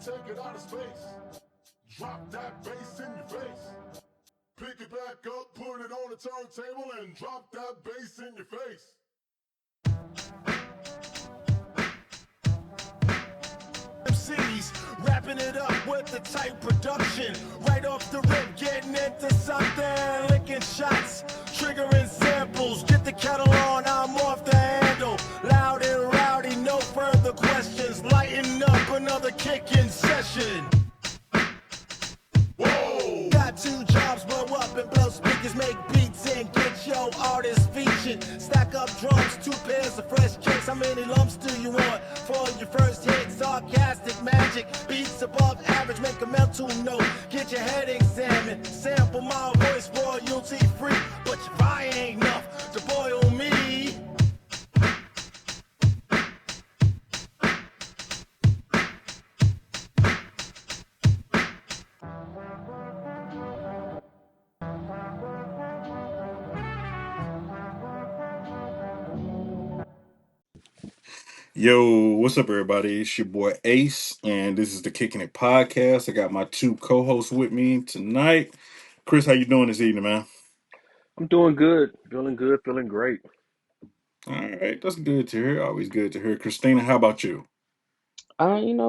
take it out of space. Drop that bass in your face. Pick it back up, put it on the turntable, and drop that bass in your face. MCs wrapping it up with the tight production. Right off the rip, getting into something. Licking shots, triggering samples. Get the kettle on, I'm off the handle. Loud and rowdy, no further questions. Lighten up another kicking session. Whoa! Got two jobs, blow up and blow speakers, make beats and get your artist featured. Stack up drums, 2 pairs of fresh kicks. How many lumps do you want for your first hit? Sarcastic magic, beats above average, make a mental note. Get your head examined, sample my voice, royalty free. But your fire ain't enough to boil me. Yo, what's up, everybody? It's your boy Ace, and this is the Kicking It podcast. I got my 2 co-hosts with me tonight. Chris, how you doing this evening, man? I'm doing good, feeling great. All right, that's good to hear. Always good to hear. Christina, how about you?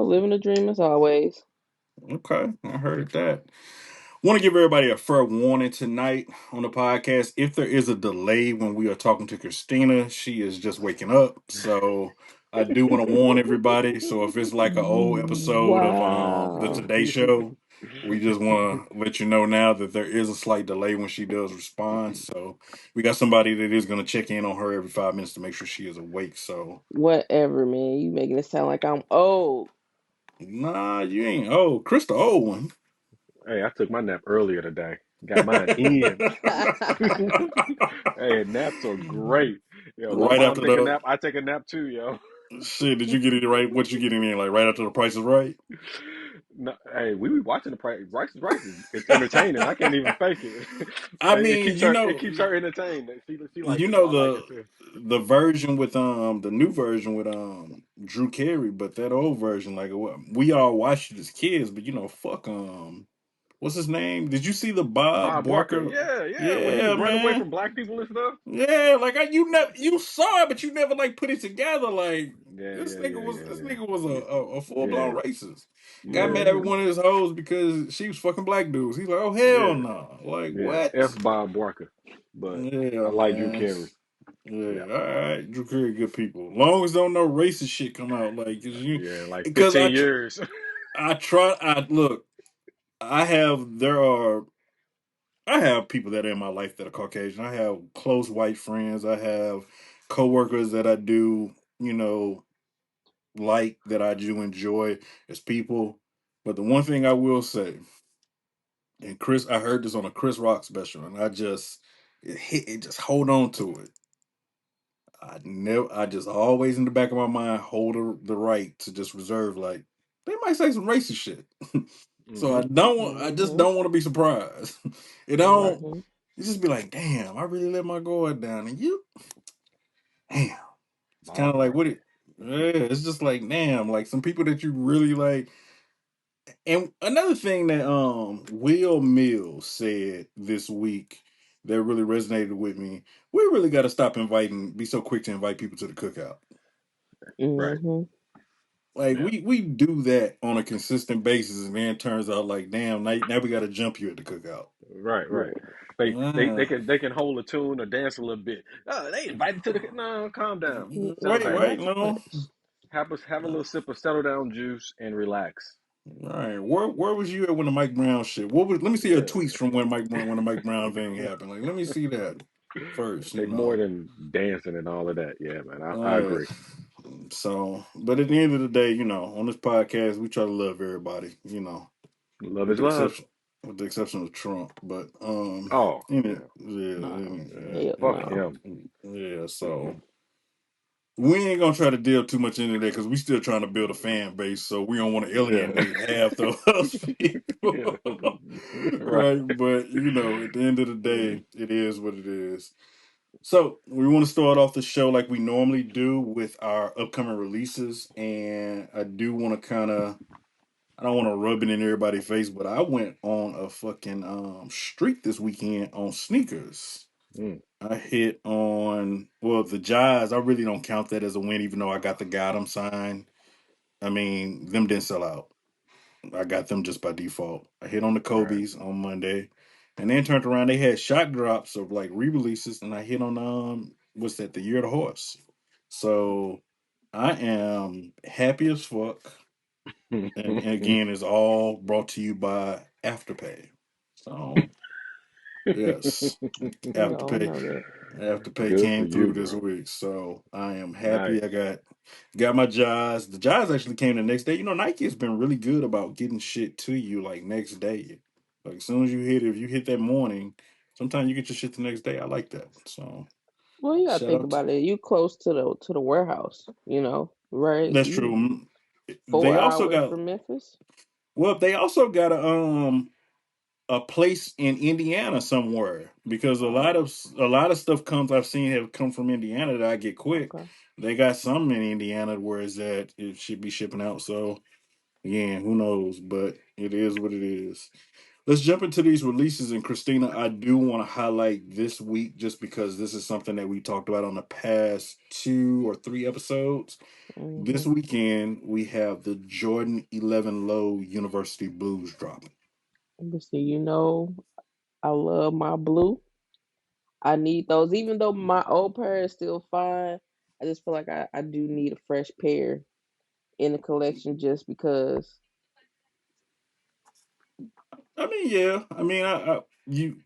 Living the dream as always. Okay, I heard that. Want to give everybody a fair warning tonight on the podcast. If there is a delay when we are talking to Christina, she is just waking up. So I do want to warn everybody. So if it's like an old episode of the Wow. Today Show, we just want to let you know now that there is a slight delay when she does respond. So we got somebody that is going to check in on her every 5 minutes to make sure she is awake. So Whatever, man. You making it sound like I'm old. nah, you ain't old. Chris the old one. Hey, I took my nap earlier today. Got mine in. Hey, naps are great. Yo, my Right mom after take a the nap, I take a nap too, yo. shit, did you get it right? What you getting in like right after the price is right? No, hey, we be watching the Price is Right. It's entertaining. I can't even fake it. I It mean, keeps her entertained. She you likes it, so know I like it too. the version with the new version with Drew Carey, but that old version like what we all watched it as kids, but fuck what's his name? Did you see the Bob Bob Barker, Barker? yeah, yeah. When he Yeah, was running away man. from black people and stuff. Yeah, like you never you saw it, but you never like put it together. Like Yeah, this yeah, nigga yeah, was yeah, this yeah. nigga was a full Yeah, blown racist. Got yeah, mad at hmm one of his hoes because she was fucking black dudes. He's like, oh hell yeah. no! Like Yeah, what? F. Bob Barker, but I Yeah, like Drew man. Carey. Yeah, Yeah, all right. Drew Carey, good people. Long as don't no racist shit come out, like, yeah, like because 15 years. I try, I look, I have, I have people that are in my life that are Caucasian. I have close white friends. I have coworkers that I do, like that I do enjoy as people. But the one thing I will say, and Chris, I heard this on a Chris Rock special, and it just hold on to it. I just always in the back of my mind hold the right to just reserve, like, they might say some racist shit. So Hmm. I just hmm don't want to be surprised. It Right. don't, hmm you just be like, damn, I really let my guard down. And damn, it's kind Bob of like, Barker. yeah, it's just like, damn, like some people that you really like. And another thing that Will Mills said this week that really resonated with me, we really got to stop be so quick to invite people to the cookout. Right. hmm Like Yeah. we do that on a consistent basis, and then it turns out like, damn, now we got to jump you at the cookout. Right. Right. Yeah. Uh, They can hold a tune or dance a little bit. Oh, they invited to the no. Calm down. Settle wait, down. wait, That's no. Have a little sip of settle down juice and relax. All right, where was you at when the Mike Brown shit? What was? Let me see your Yeah. tweets from when the Mike Brown thing happened. Like, let me see that first. Take more than dancing and all of that. Yeah, man. I Uh, agree. so, but at the end of the day, on this podcast, we try to love everybody. Love With is the love. exception with the exception of Trump. But Oh, yeah, yeah. no. yeah, Hell Fuck no. him. yeah. Mm-mm. So we ain't gonna try to delve too much into that because we still trying to build a fan base. So we don't want to Yeah. alienate half of us Yeah. people, Right. right? But at the end of the day, it is what it is. So we want to start off the show like we normally do with our upcoming releases, and I do want to kind of I don't want to rub it in everybody's face, but I went on a fucking streak this weekend on sneakers. Mm. I hit on the Jazz. I really don't count that as a win, even though I got the Gotham sign. I mean, them didn't sell out. I got them just by default. I hit on the Right. Kobe's on Monday, and then turned around. They had shock drops of like re-releases, and I hit on what's that? The Year of the Horse. So I am happy as fuck. And again, it's all brought to you by Afterpay. So yes, We all Afterpay. know that. Afterpay Good for came you, through this bro. week, so I am happy. I Nice. got my Jazz. The Jazz actually came the next day. You know, Nike has been really good about getting shit to you like next day. Like as soon as you hit it, if you hit that morning, sometimes you get your shit the next day. I like that. So Well, you gotta shout think out. about it. You close to the warehouse, right? That's true. You They four also hours got from Memphis. they also got a place in Indiana somewhere because Oh, a lot of stuff comes I've seen have come from Indiana that I get quick. okay. They got some in Indiana where it's at it should be shipping out. So yeah, who knows? But it is what it is. Let's jump into these releases. And Christina, I do want to highlight this week just because this is something that we talked about on the past 2 or 3 episodes. This Mm-hmm. weekend we have the Jordan 11 Low University Blues dropping. But see, I love my blue. I need those, even though my old pair is still fine. I just feel like I do need a fresh pair in the collection just because. I mean, yeah. I mean, you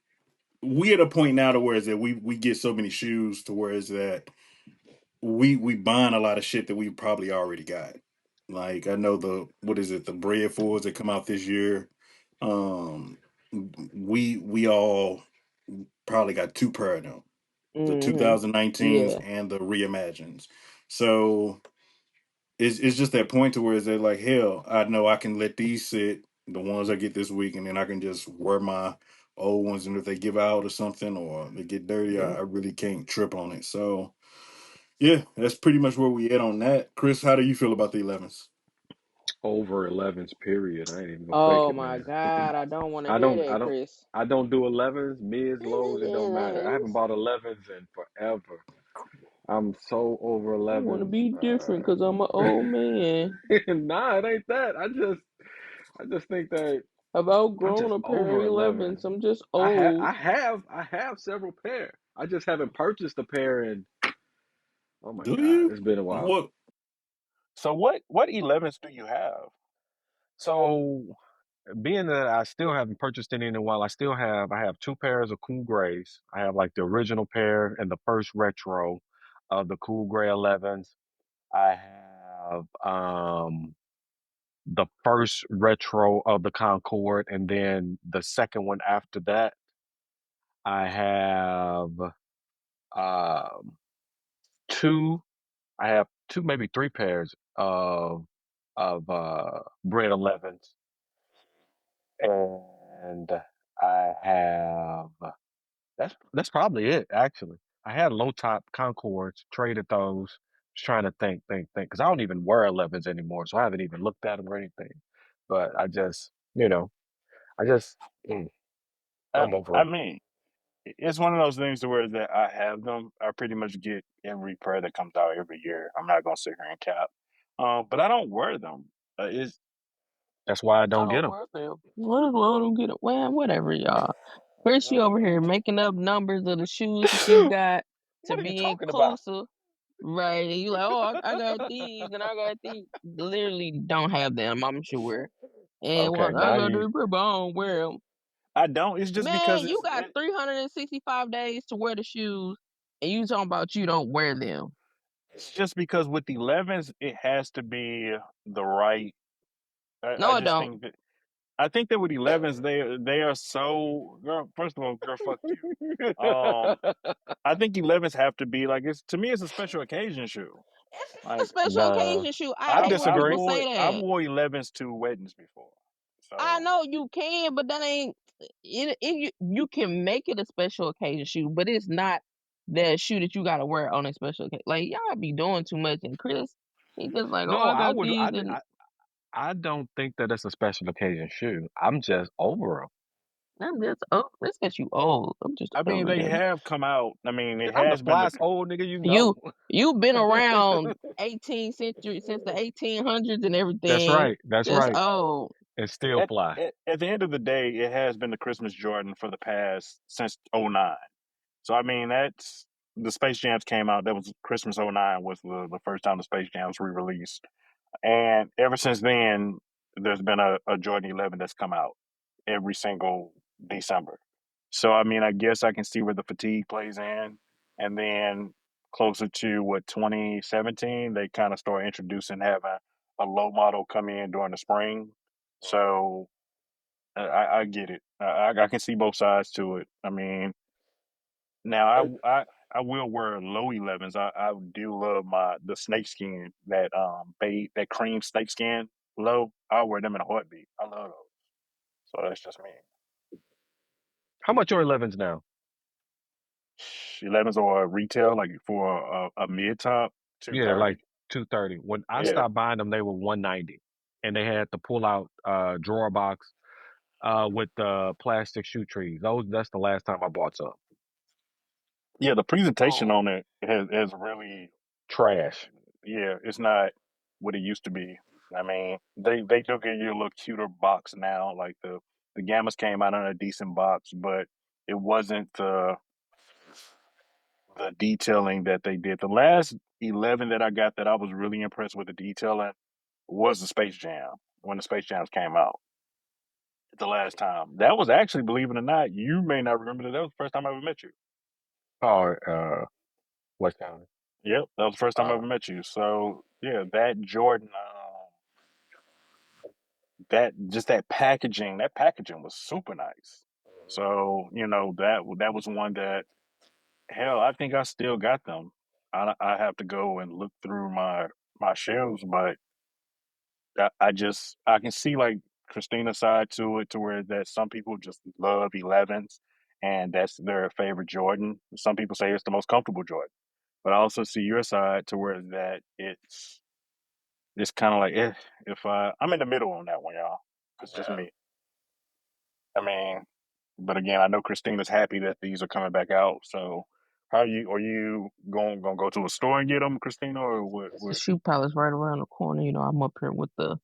we at a point now to where is that we get so many shoes to where is that we buying a lot of shit that we probably already got. Like I know the what is it the bread fours that come out this year. Um, we all probably got two pair of them, the Mm-hmm. 2019s Yeah. and the reimagines. So it's just that point to where it's like hell. I know I can let these sit, the ones I get this week, and then I can just wear my old ones. And if they give out or something or they get dirty, Yeah. I really can't trip on it. So yeah, that's pretty much where we at on that. Chris, how do you feel about the 11s? Over 11s, period. I ain't even gonna fake Oh it, my man. God, I don't want to I hear don't, I that, don't, Chris. I don't do 11s, mids, lows. It don't matter. I haven't bought 11s in forever. I'm so over I want to 11s. be different because I'm an old man. Nah, it ain't that. I just think that I've I'm outgrown just a pair of over 11s. 11s. I'm just old. I have several pair. I just haven't purchased a pair in. Oh my Do God, you? it's been a while. What? So what 11s do you have? So being that I still haven't purchased any in a while, I have two pairs of cool grays. I have like the original pair and the first retro of the cool gray 11s. I have the first retro of the Concorde, and then the second one after that. I have um two I have two, maybe three pairs of bread 11s, and I have that's probably it actually. I had low top Concords, traded those. Just trying to think, because I don't even wear 11s anymore, so I haven't even looked at them or anything. But I just mm, I, I'm over I them. mean, it's one of those things to where that I have them. I pretty much get every pair that comes out every year. I'm not gonna sit here and cap, but I don't wear them. It's That's why I I don't get don't them. wear them. What is wrong? Don't get it. Well, whatever, y'all. Chris, you over here making up numbers of the shoes that you got to What are you be talking about? inclusive, right? And you like, oh, I got these and I got these. Literally don't have them, I'm sure. And Okay, well, I now got you this, but I don't wear them. I don't. It's just because Man, you got 365 days to wear the shoes, and you talking about you don't wear them. it's just because with the 11s, it has to be the right. No, I I just don't. think that I think that with 11s, they are so girl. First of all, girl, fuck you. I think 11s have to be like it's to me. It's a special occasion shoe. It's not a Like special no. occasion shoe. I I hate when people disagree. say I've that. wore 11s to weddings before, I so know you can, but that ain't you can make it a special occasion shoe, but it's not that shoe that you gotta wear on a special occasion. Like y'all be doing too much, and Chris, he just like, oh, no, I got these, and I don't think that it's a special occasion shoe. I'm just over them. I'm just oh, that's because you old. I'm just I mean, over they them. have come out. I mean, it Shit, I'm the has been the flyest old nigga you know. You you've been around 18th century since the 1800s and That's everything. right. That's Just right. oh, And still at, fly. at the end of the day, it has been the Christmas Jordan for the past since '09. So I mean, that's the Space Jams came out. That was Christmas '09 was the first time the Space Jams re-released, and ever since then, there's been a Jordan 11 that's come out every single December. So I mean, I guess I can see where the fatigue plays in, and then closer to what 2017, they kind of start introducing having a low model come in during the spring. So I get it. I can see both sides to it. I mean, now I will wear low 11s. I do love the snake skin that cream snake skin low. I'll wear them in a heartbeat. I love those. So that's just me. How much are 11s now? 11s are retail like for a mid top Yeah, they're 230. like 230. When I Yeah, stopped buying them, they were 190, and they had the pull out drawer box with the plastic shoe trees. That's the last time I bought some. yeah. The presentation Oh, on it has really trash. yeah. It's not what it used to be. I mean, they do give you a little cuter box now. Like the Gammas came out in a decent box, but it wasn't the detailing that they did. The last 11 that I got that I was really impressed with the detailing was the Space Jam when the Space Jams came out the last time. That was actually, believe it or not, you may not remember that was the first time I ever met you. Oh, what's that? Yep, that was the first time I Uh, ever met you. So yeah, that Jordan, that just that packaging was super nice. So that was one that hell, I think I still got them. I have to go and look through my shelves, but I can see like Christina's side to it, to where that some people just love 11s and that's their favorite Jordan. Some people say it's the most comfortable Jordan, but I also see your side to where that it's kind of like if I'm in the middle on that one, y'all. It's just yeah. me. I mean, but again, I know Christina's happy that these are coming back out. So, are you gonna go to a store and get them, Christina, or what? it's the What? shoe palace right around the corner. You know, I'm up here with the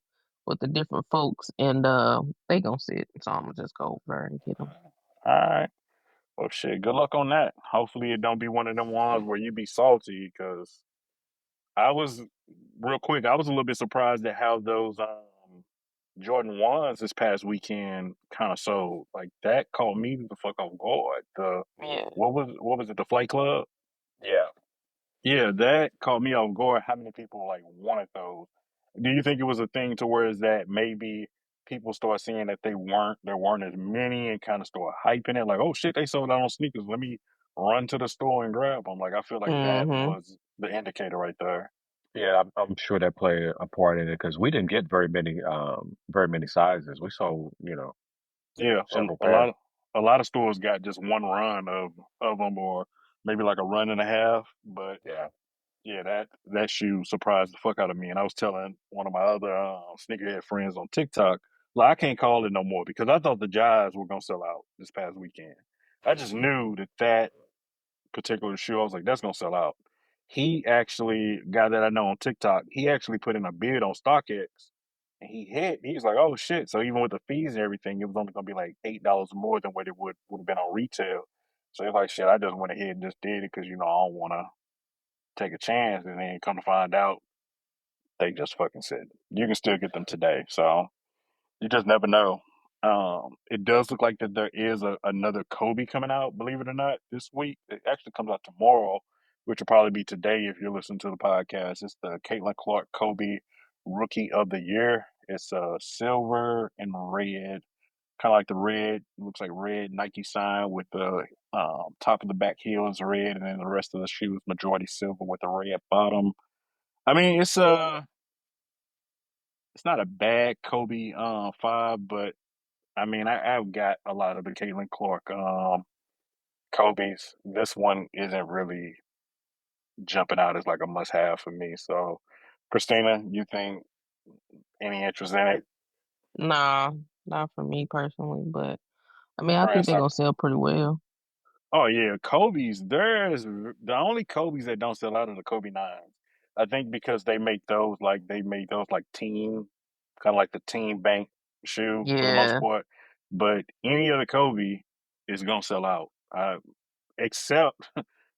different folks, and they gonna sit. So I'm gonna just go over there and get them. All right. Well, shit. Good luck on that. Hopefully, it don't be one of them ones where you be salty. Because I was real quick. I was a little bit surprised at how those Jordan ones this past weekend kind of sold. Like that caught me the fuck off guard. The Yeah. what was it? The Flight Club. Yeah. Yeah, that caught me off guard. How many people like wanted those? Do you think it was a thing to where is that maybe people start seeing that there weren't as many and kind of start hyping it like, oh shit, they sold out on sneakers. Let me run to the store and grab them. Like I feel like that Mm-hmm. was the indicator right there. Yeah, I'm sure that played a part in it because we didn't get very many sizes. We sold, Yeah, several a pairs. lot of stores got just one run of them or maybe like a run and a half, but Yeah. yeah, that shoe surprised the fuck out of me. And I was telling one of my other sneakerhead friends on TikTok, like I can't call it no more because I thought the Jazz were gonna sell out this past weekend. I just knew that particular shoe, I was like, that's gonna sell out. He actually, guy that I know on TikTok, he actually put in a bid on StockX, and he hit. He's like, oh shit! So even with the fees and everything, it was only gonna be like $8 more than what it would have been on retail. So he's like, shit, I just went ahead and just did it because I don't want to take a chance, and then come to find out, they just fucking said you can still get them today. So you just never know. It does look like that there is another Kobe coming out, believe it or not, this week. It actually comes out tomorrow, which will probably be today if you're listening to the podcast. It's the Caitlin Clark Kobe Rookie of the Year. It's silver and red, kind of like the red, looks like red Nike sign with the top of the back heel is red, and then the rest of the shoes majority silver with the red bottom. I mean, it's not a bad Kobe 5, but I mean, I've got a lot of the Caitlin Clark Kobe's. This one isn't really jumping out as like a must have for me. So, Christina, you think? Any interest in it? Nah, not for me personally, but I mean, I Trying think they're some. gonna sell pretty well. Oh yeah, Kobe's. There's the only Kobe's that don't sell out are the Kobe nines. I think because they made those like team, kind of like the team bank shoe for the most Yeah, part. But any other Kobe is gonna sell out. Except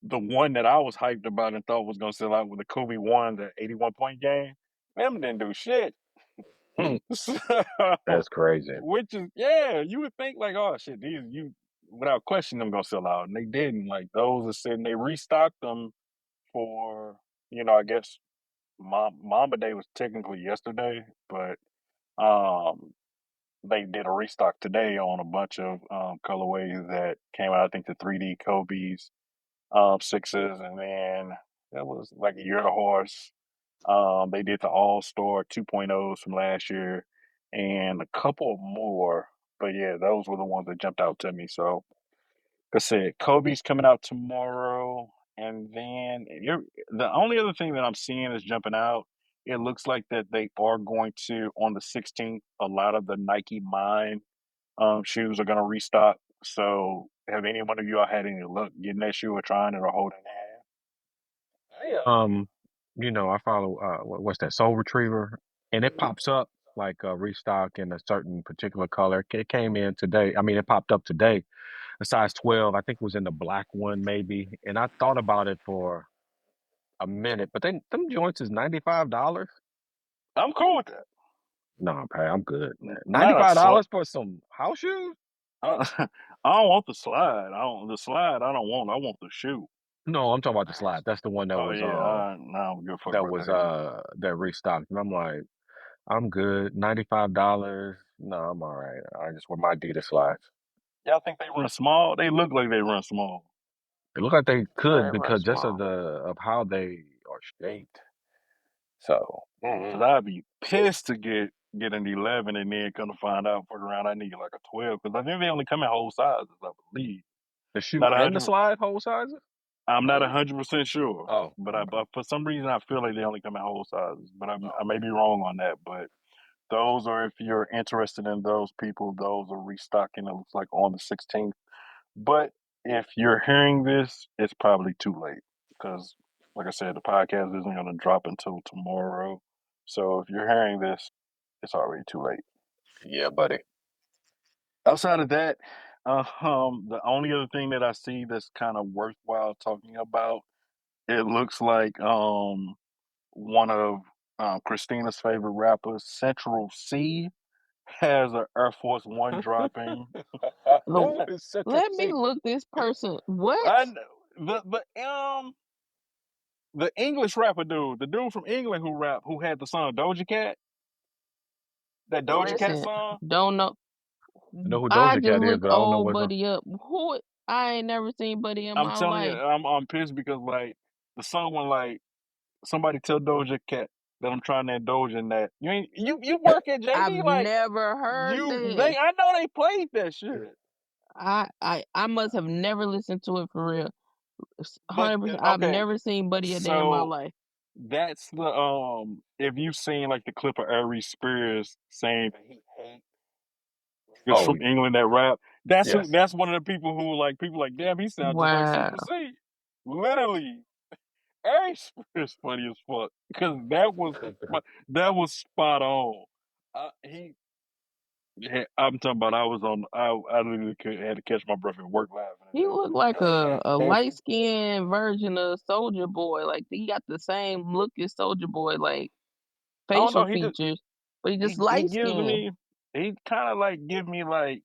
the one that I was hyped about and thought was gonna sell out with the Kobe one, the 81-point game. Them didn't do shit. Hmm, So, that's crazy. which is yeah, you would think like, oh shit, these you without question them gonna sell out, and they didn't. Like those are sitting, they restocked them for I guess Mamba Day was technically yesterday, but um they did a restock today on a bunch of colorways that came out. I think the 3D Kobe's sixes, and then that was like a year of the horse. They did the All Star 2.0s from last year and a couple more. But yeah, those were the ones that jumped out to me. So, like I said, Kobe's coming out tomorrow. And then the only other thing that I'm seeing is jumping out. It looks like that they are going to, on the 16th, a lot of the Nike Mine shoes are going to restock. So, have any one of you all had any luck getting that shoe or trying it or holding it? I follow what's that Soul Retriever, and it pops up like a restock in a certain particular color. It came in today. I mean, it popped up today. A size 12. I think it was in the black one maybe. And I thought about it for a minute, but then them joints is $95. I'm cool with that. No, Pat, I'm good, man. Not a $95 for some house shoes? I don't want the slide. I don't the slide. I don't want. I want the shoe. No, I'm talking about the slide. That's the one Oh yeah. No, I don't give a fuck about that either. that restocked. And I'm like, I'm good. $95. No, I'm all right. I just wear my Adidas slides. Y'all think they run small? They look like they run small. They look like they yeah, could they run because just of small. the of how they are shaped. So Cause I'd be pissed to get an 11 and then come to find out fuck around I need like a 12 because I think they only come in whole sizes. I believe. the shoe Not a and the hundred. slide whole sizes? I'm not 100% sure, Oh, but okay. but for some reason I feel like they only come in whole sizes. But I Oh, may be wrong on that. But those are if you're interested in those people, those are restocking. It looks like on the 16th. But if you're hearing this, it's probably too late because, like I said, the podcast isn't going to drop until tomorrow. So if you're hearing this, it's already too late. yeah, buddy. Outside of that, the only other thing that I see that's kind of worthwhile talking about, it looks like one of Christina's favorite rappers, Central C, has an Air Force One dropping. The Who is Central Let me C? look this person. What? I know the English rapper dude, the dude from England who had the song Doja Cat, that Doja Cat Listen, song. don't know. I know who I Doja just Cat is, look but I don't know old what's on. buddy up. Who? I ain't never seen buddy in I'm my telling you, life. I'm pissed because like the song when like somebody tell Doja Cat that I'm trying to indulge in that. You ain't you work at I've JD like never heard they this. I know they played that shit. I must have never listened to it for real. But 100%. I've okay, never seen buddy a day in my so life. that's the if you've seen like the clip of Aries Spears saying that he hates niggas Oh, from England that rap, that's who yes. that's one of the people who like people like, damn, he sounds just like Central Wow. C. Literally. Aries Spears funny as fuck. Because that was spot on. He yeah, I'm talking about I literally had to catch my breath at work laughing He looked like a at that. light skinned version of Soldier Boy. Like he got the same look as Soldier Boy, like I don't know, facial features, but he just he light gives skinned. me he kinda like give me like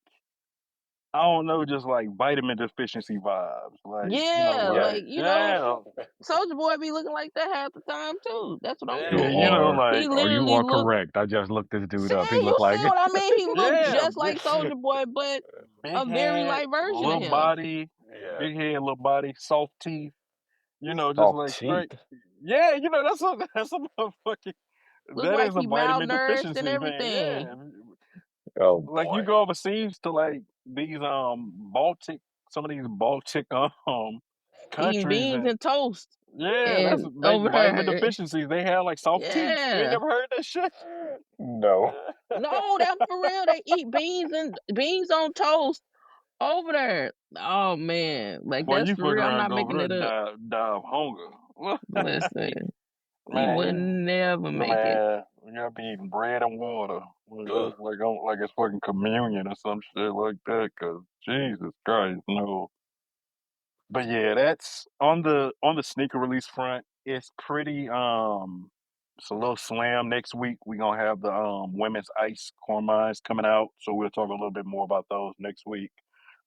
I don't know, just like vitamin deficiency vibes. Like, Yeah, Yes. like, like yeah, Soldier Boy be looking like that half the time too. That's what I'm You yeah, saying. are He like, you literally are looked. correct. I just looked this dude See, up. He you looked see like what I mean? He looked yeah, just like Soldier Boy, but big a very head, light version of little him. body, yeah. big head, little body, soft teeth, just Soft like teeth. straight. Yeah, that's a motherfucking Look that like is a he vitamin malnourished and deficiency thing. everything. Yeah. Oh Like you boy. go overseas to like these some of these Baltic Eating countries beans and and toast. yeah, that's And they over vitamin here, deficiencies. They have like soft teeth. You ain't yeah. never heard that shit? No. No, that's for real. They eat beans on toast over there. Oh man, like Boy, that's you for fucking real. I'm around not go over making there it up. die of hunger. Listen, you Man, would never make it. you gotta be eating bread and water. Ugh. Like it's fucking communion or some shit like that. Cause Jesus Christ, no. But yeah, that's on the sneaker release front. It's pretty it's a little slam. Next week we gonna have the women's ice core mines coming out, so we'll talk a little bit more about those next week.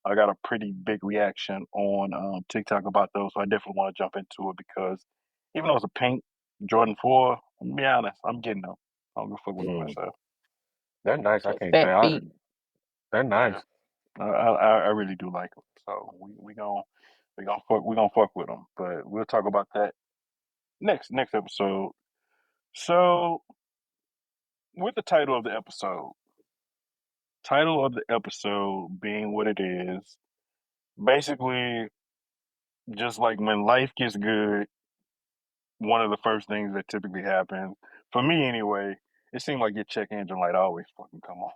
I got a pretty big reaction on TikTok about those, so I definitely want to jump into it because even though it's a pink Jordan 4, I'm be honest, I'm getting them. I don't give a fuck with them Mm. myself. They're nice. I Your can't say. fat feet. They're nice. Yeah, I really do like them. So we gonna fuck with them, but we'll talk about that next episode. So with the title of the episode being what it is, basically just like when life gets good, one of the first things that typically happens, for me anyway, it seemed like your check engine light always fucking come on.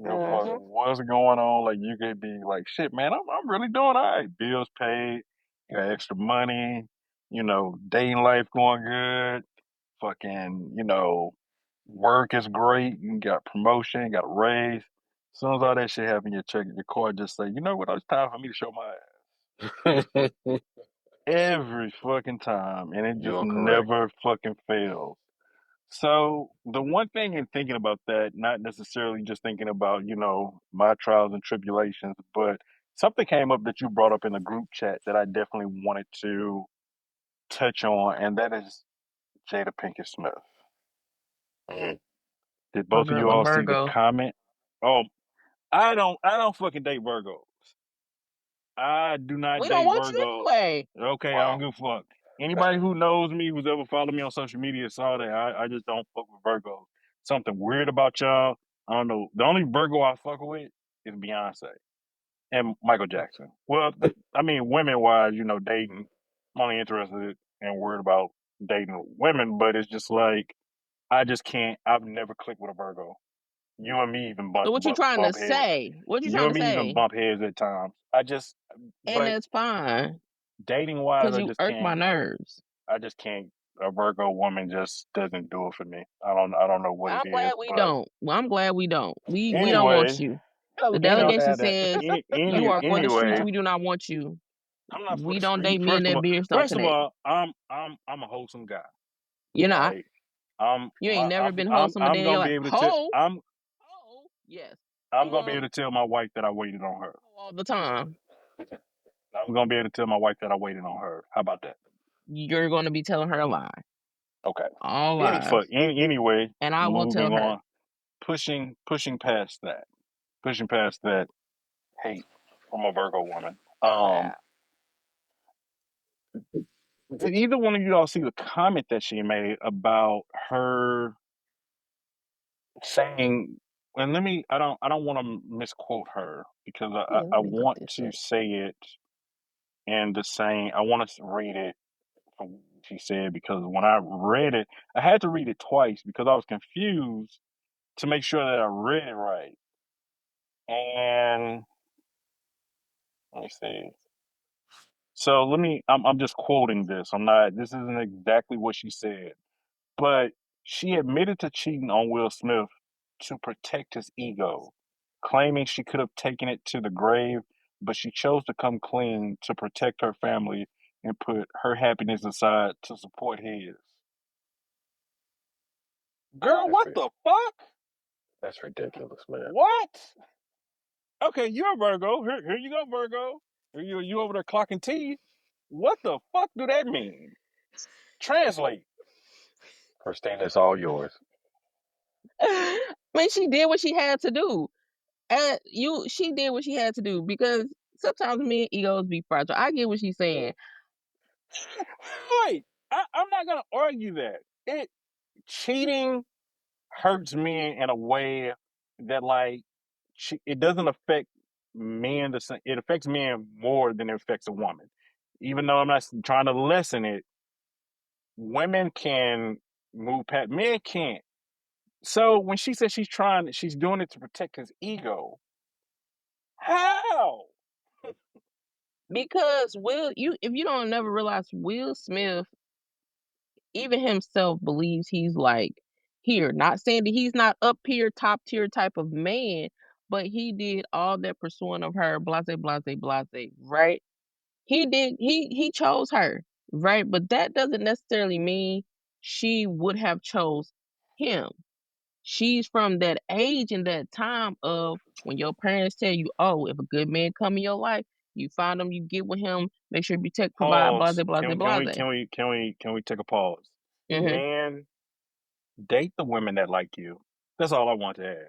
Give a fuck Mm-hmm. what's going on. Like you could be like, shit, man, I'm really doing all right. Bills paid, got extra money, dating life going good, fucking, work is great, you got promotion, got a raise. As soon as all that shit happen, your car just say, you know what, it's time for me to show my ass. Every fucking time. And it You just are correct. never fucking fails. So the one thing in thinking about that, not necessarily just thinking about, my trials and tribulations, but something came up that you brought up in the group chat that I definitely wanted to touch on, and that is Jada Pinkett Smith. Mm. Did My both of you girl, a all see the Virgo. comment? Oh, I don't fucking date Virgos. I do not We don't date want you Virgos. anyway. Okay, I don't Wow. give a fuck. Anybody who knows me, who's ever followed me on social media, saw that I just don't fuck with Virgos. Something weird about y'all. I don't know. The only Virgo I fuck with is Beyonce and Michael Jackson. Well, I mean, women wise, dating. I'm only interested and worried about dating women, but it's just like I just can't. I've never clicked with a Virgo. You and me even So what you trying to bump heads. say? What you You trying and to me even say? bump heads at times. And But that's fine, dating wise, cause you irk my nerves. I just can't. A Virgo woman just doesn't do it for me. I don't know what I'm it is, glad we but don't. Well, I'm glad we don't. We don't want anyway, you. The You don't delegation have that. says you are for the streets. anyway, We do not want you. I'm not for We the don't date streets. men that beer salt today. I'm a wholesome guy. You're not. Like I'm You ain't my never been wholesome a day I'm in your gonna life. be able to tell Ho, ho, yes. I'm gonna be able to tell my wife that I waited on her. All the time. I'm gonna be able to tell my wife that I waited on her. How about that? You're going to be telling her a lie. Okay. All lies. Anyway, And I will moving tell her. on. Pushing past that. Pushing past that hate from a Virgo woman. Did either one of you all see the comment that she made about her saying? And I don't want to misquote her because Yeah, I let me look want this to up. say it in the same. I want to read it from what she said because when I read it, I had to read it twice because I was confused to make sure that I read it right. And let me see. So I'm just quoting this. I'm not. This isn't exactly what she said. But she admitted to cheating on Will Smith to protect his ego, claiming she could have taken it to the grave, but she chose to come clean to protect her family and put her happiness aside to support his. Girl, That's what the fuck? that's ridiculous, man. What? Okay, you're a Virgo. Here you go, Virgo. You over there clocking T. What the fuck do that mean? Translate. Christina, it's all yours. I mean, she did what she had to do. She did what she had to do because sometimes men egos be fragile. I get what she's saying. Wait, I'm not gonna argue that. Cheating hurts men in a way that it doesn't affect men the same. It affects men more than it affects a woman. Even though I'm not trying to lessen it, women can move past. Men can't. So when she says she's doing it to protect his ego. How? Because if you don't never realize, Will Smith, even himself believes he's like here. Not saying that he's not up here, top tier type of man, but he did all that pursuing of her, blase, blase, blase, right? He chose her, right? But that doesn't necessarily mean she would have chose him. She's from that age and that time of when your parents tell you, oh, if a good man come in your life, you find him, you get with him, make sure you protect, provide, blase, Pause. blase, blase. Can we take a pause? Hmm. Man, date the women that like you. That's all I want to add.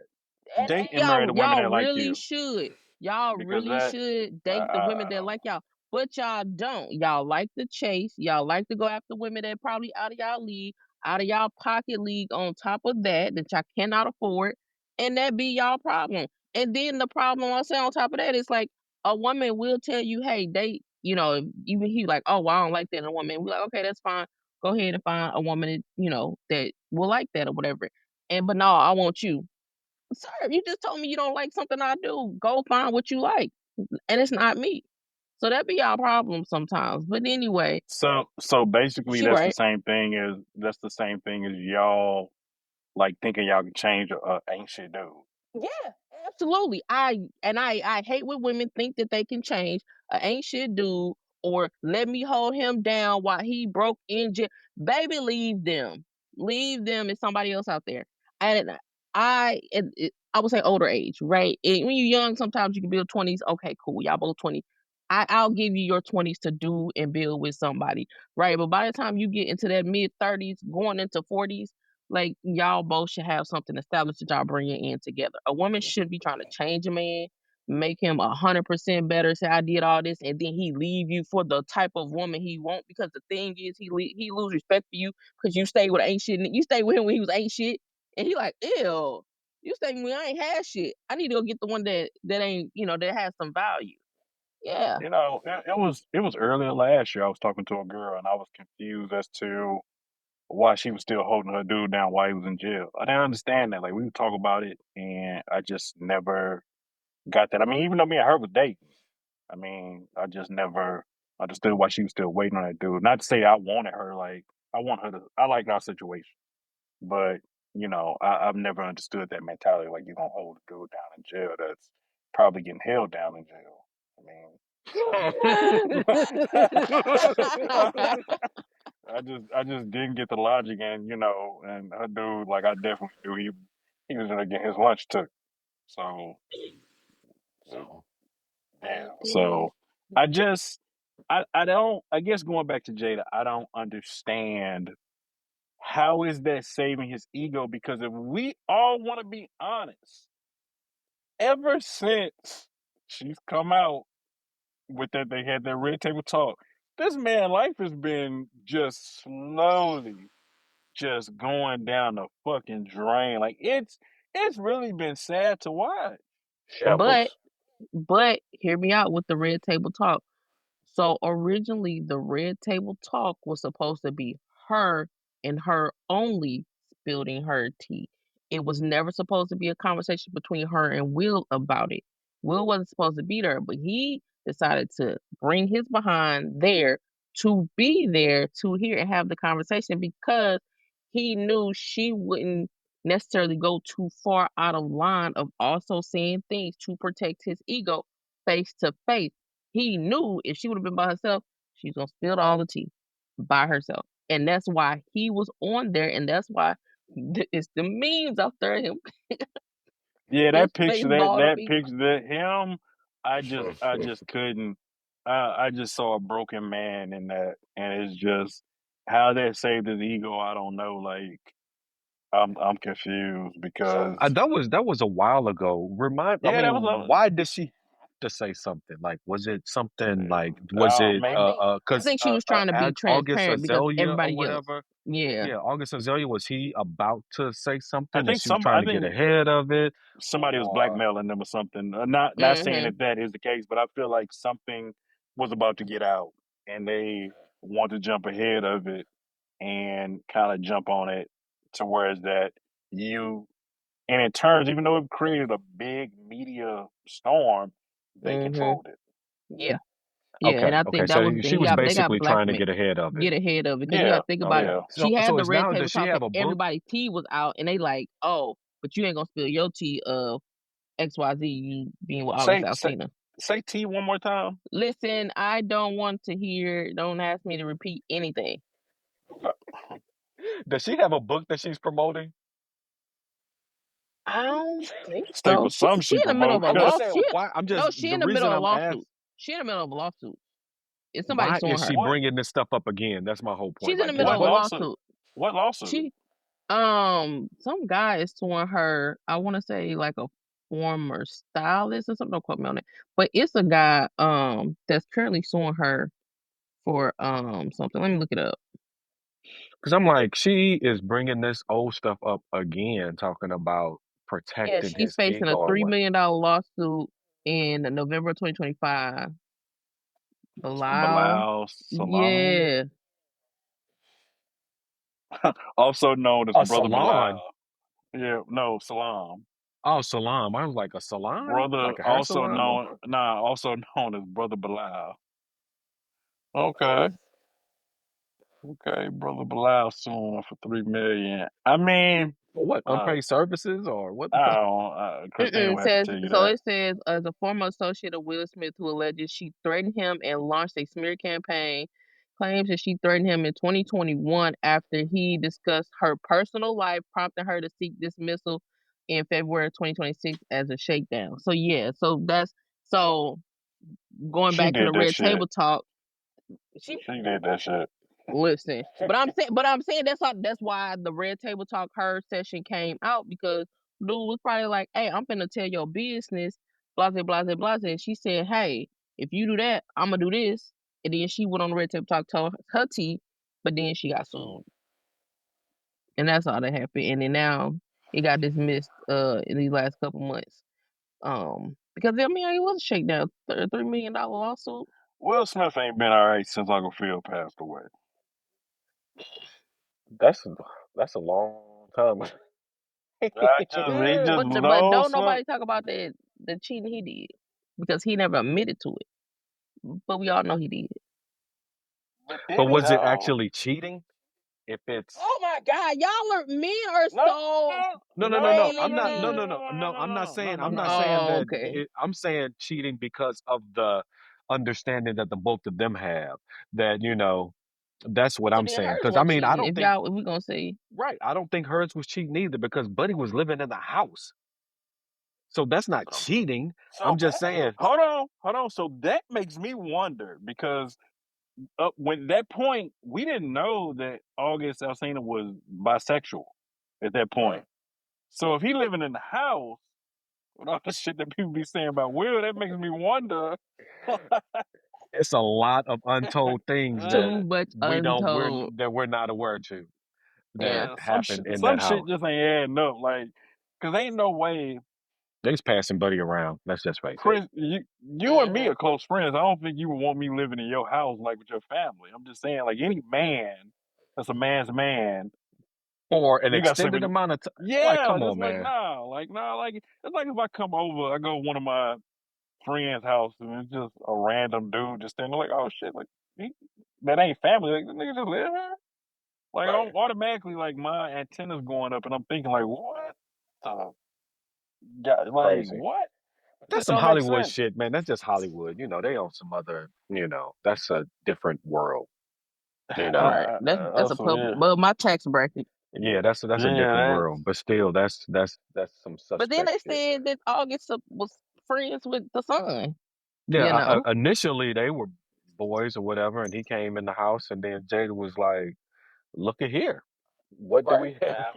And Date and marry the women y'all that like really you. should. Y'all Because really that should date the women I that don't like y'all. But y'all don't. Y'all like to chase. Y'all like to go after women that probably out of y'all league, out of y'all pocket league on top of that y'all cannot afford. And that be y'all problem. And then the problem I say on top of that is like a woman will tell you, hey, date, even he like, oh, well, I don't like that in a woman. We're like, okay, that's fine. Go ahead and find a woman that, that will like that or whatever. But no, I want you. Sir, you just told me you don't like something I do. Go find what you like. And it's not me. So that be our problem sometimes. But anyway, so basically she right. that's the same thing as y'all like thinking y'all can change a ancient dude. Yeah, absolutely. I hate when women think that they can change a ain't shit dude or let me hold him down while he broke in jail. Baby, leave them. Leave them. It's somebody else out there. And I would say older age, right? When you're young, sometimes you can build 20s. Okay, cool. Y'all both 20. I'll give you your 20s to do and build with somebody, right? But by the time you get into that mid 30s, going into 40s, like y'all both should have something established that y'all bringing in together. A woman should be trying to change a man, make him 100% better. Say I did all this, and then he leave you for the type of woman he want. Because the thing is, he lose respect for you because you stay with ain't shit. You stay with him when he was ain't shit, and he like, ew. You stay with me, I ain't had shit. I need to go get the one that ain't, that has some value. Yeah. It was earlier last year. I was talking to a girl and I was confused as to why she was still holding her dude down while he was in jail. I didn't understand that. Like we would talk about it, and I just never got that. I mean, even though me and her was dating, I mean, I just never understood why she was still waiting on that dude. Not to say I wanted her. Like I want her to. I like our situation, but I've never understood that mentality. Like you're gonna hold a dude down in jail that's probably getting held down in jail. I just didn't get the logic, and her dude, like I definitely knew he was gonna get his lunch took. So so yeah. So I just I don't, I guess going back to Jada, I don't understand how is that saving his ego, because if we all want to be honest, ever since she's come out with that, they had that red table talk, this man life has been just slowly just going down the fucking drain. Like it's really been sad to watch. but Shambles. but hear me out with the red table talk. So originally, the red table talk was supposed to be her and her only spilling her tea. It was never supposed to be a conversation between her and Will about it. Will wasn't supposed to be there, but he decided to bring his behind there to be there to hear and have the conversation because he knew she wouldn't necessarily go too far out of line of also saying things to protect his ego face to face. He knew if she would have been by herself, she's gonna spill all the tea by herself. And that's why he was on there, and that's why it's the memes out there, him Yeah, his that picture, face that balled up. that picture, that him, I just couldn't. I just saw a broken man in that, and it's just how that saved his ego. I don't know. Like I'm confused because That was a while ago. I yeah, that was mean, why did she have to say something? Like, was it something like, was it I maybe think I because think she was trying to be August transparent because Azalea or everybody else. whatever? Yeah. Yeah, August Azalea, was he about to say I something and think she was some I trying to get think ahead of it? somebody was Or blackmailing them or something. Not saying Hmm. that that is the case, but I feel like something was about to get out, and they want to jump ahead of it and kind of jump on it to where is that you, and in turns, even though it created a big media storm, they Mm-hmm. controlled it. Yeah. Yeah, and Okay, I okay. think that was So the thing. she was They got basically trying to blackmail, get ahead of it. get ahead of it because you Yeah, got to think about it. yeah. Okay. She So had the it's red now, table does she talk, and have a book? everybody's tea was out, and they like, oh, but you ain't gonna spill your tea of XYZ. You being with August Say Alsina. say T one more time. Listen, I don't want to hear. Don't ask me to repeat anything. Does she have a book that she's promoting? I don't think Stay so. with some She she in the middle of promote a I'm just because saying lawsuit. why. I'm No, just she the in the middle reason of a I'm lawsuit. asking. She in the middle of a lawsuit. It's somebody Why suing is she her. what bringing this stuff up again? That's my whole point She's in the right there. middle what of a What? lawsuit? lawsuit. What lawsuit? She some guy is suing her. I want to say like a former stylist or something. Don't quote me on it. But it's a guy that's currently suing her for something. Let me look it up. Because I'm like, she is bringing this old stuff up again, talking about Yeah, protecting she's his facing ego a or what. $3 million lawsuit in November 2025. Bilal. Bilal Salam, Yeah. also known as A Brother salon. Bilal. Yeah, no, Salam. Oh, salon. I was like, a salon? Brother, Like a hair also salon? known, nah, also known as Brother Bilal. Okay, okay, Brother Bilal suing for 3 million. I mean, For what? uh, Unpaid services or what? I don't. Christina Mm-mm, will have to says tell you so. that. It says as a former associate of Will Smith, who alleges she threatened him and launched a smear campaign, claims that she threatened him in 2021 after he discussed her personal life, prompting her to seek dismissal in February 2026 as a shakedown. So yeah, so going She back to the did that red shit. table talk. She She did that shit. listen, but I'm saying that's why the red table talk her session came out because dude was probably like, "Hey, I'm finna tell your business, blase blase blase." And she said, "Hey, if you do that, I'm gonna do this." And then she went on the red table talk, told her tea, but then she got sued, and that's all that happened. And then now it got dismissed in these last couple months because I mean it was a shakedown, $3 million lawsuit. Will Smith ain't been all right since Uncle Phil passed away. That's that's a long time. He just But low don't some. nobody talk about the cheating he did because he never admitted to it. But we all know he did. But did But he was it though? actually cheating? If it's Oh my God, y'all are men are No, so no, no, no, no, no, no, no. no, I'm no, not. no, No, no, no, no, no, no, no. no, I'm not no, saying. no, I'm no, not no. saying oh that. okay. I'm saying cheating because of the understanding that the both of them have. That that's what So I'm then saying. hers Because I wasn't mean, I cheating. don't think If we gonna say right. I don't think hers was cheating either because Buddy was living in the house. So that's not cheating. So I'm just saying. hold on. So that makes me wonder because when that point, we didn't know that August Alsina was bisexual at that point. So if he living in the house with all the shit that people be saying about Will, that makes me wonder. It's a lot of untold things that too much we don't we're untold. that we're not aware to that Yeah. happened in Some that shit house. just ain't adding up. Like, cause ain't no way, They was passing Buddy around. Let's just face it. Chris. You and me Hmm. are close friends. I don't think you would want me living in your house like with your family. I'm just saying, like any man that's a man's man, For an you got to sleep extended in. amount of time. Like, Yeah, come just on, like man. nah, like it's like if I come over, I go to one of my friend's house and it's just a random dude just standing there like, oh shit, like he, that ain't family. Like this nigga just live here. Like Right. I'm automatically like my antennas going up and I'm thinking like, what the yeah, like Crazy. what? That's This some don't make Hollywood sense. shit, man. That's just Hollywood. They own some other, that's a different world, you know. Right. That's a So public. yeah, But my tax bracket. Yeah, that's a different yeah. world. But still, that's some But then suspect they shit, man. said that August was friends with the son. Yeah, You know. initially they were boys or whatever, and he came in the house, and then Jada was like, "Look at here, what do Right. we have?"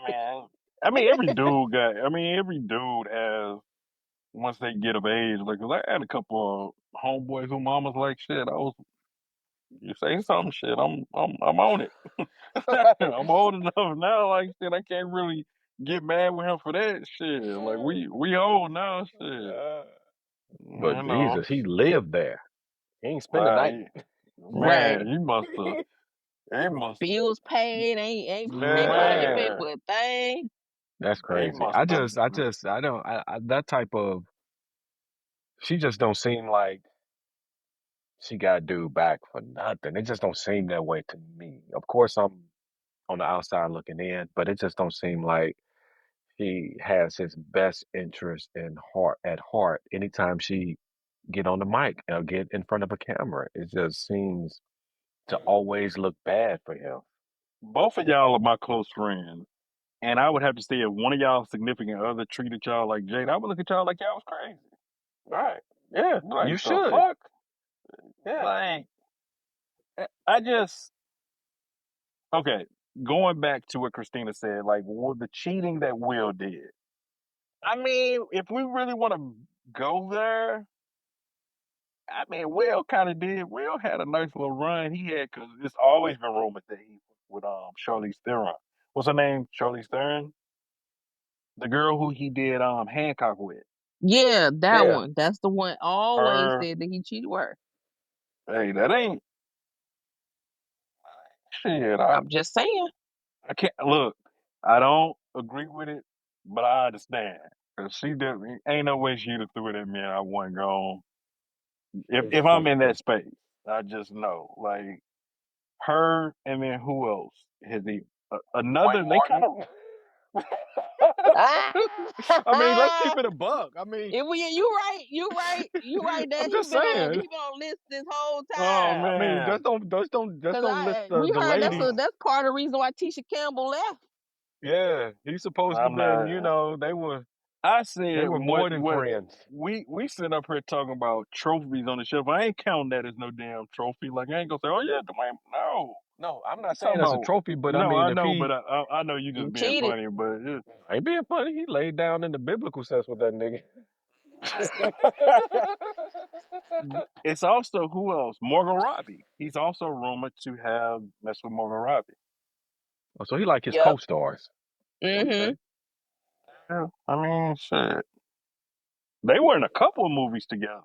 I mean, every dude got. I mean, every dude has once they get of age. Like, 'cause I had a couple of homeboys who mamas like shit. I was you say something shit. I'm on it. I'm old enough now. Like shit, I can't really get mad with him for that shit. Like we old now. Shit, But you know. Jesus, he lived there. He ain't spend the night. Like, Right. man, you must have. He must. Bills paid, ain't pay Man, for a thing. That's They crazy. must have. I don't, that type of, she just don't seem like she got dude back for nothing. It just don't seem that way to me. Of course, I'm on the outside looking in, but it just don't seem like she has his best interest in heart at heart. Anytime she get on the mic or get in front of a camera, it just seems to always look bad for him. Both of y'all are my close friends. And I would have to say, if one of y'all significant other treated y'all like Jade, I would look at y'all like y'all was crazy. Right. Yeah, you Like, the should. fuck? Yeah. Like, I just, okay, going back to what Christina said, like, the cheating that Will did. I mean, if we really want to go there, I mean, Will kind of did. Will had a nice little run he had, because it's always been rumored that he with Charlize Theron. What's her name? Charlize Theron, the girl who he did Hancock with. Yeah, that Yeah. one. That's the one. Always Her, said that he cheated with her. hey, that ain't shit. I'm just saying. I can't look. I don't agree with it, but I understand. Cause she did. Ain't no way she'd have threw it at me and I wasn't gone. If I'm in that space, I just know like her, and then who else? Has he Wayne another? They kind Martin. of. I mean, let's keep it a buck. I mean, You right. That I'm just saying. he been on list this whole Oh time. I mean, man, just Cause don't list we the heard ladies. that's part of the reason why Tisha Campbell left. Yeah, he's supposed to I'm been. You not. know, I they said were more than what friends. we sit up here talking about trophies on the shelf. I ain't counting that as no damn trophy. Like I ain't gonna say, oh yeah, Dwayne. No, No, I'm not talking saying that's a about. trophy, but I No, mean, I if know, but he I know you He just being cheated. funny, but ain't being funny, he laid down in the biblical sense with that nigga. it's also who else? Morgan Robbie. He's also rumored to have messed with Morgan Robbie. Oh, so he like his Yep. co-stars. Mm-hmm. Okay. Yeah, I mean, shit. They were in a couple of movies together.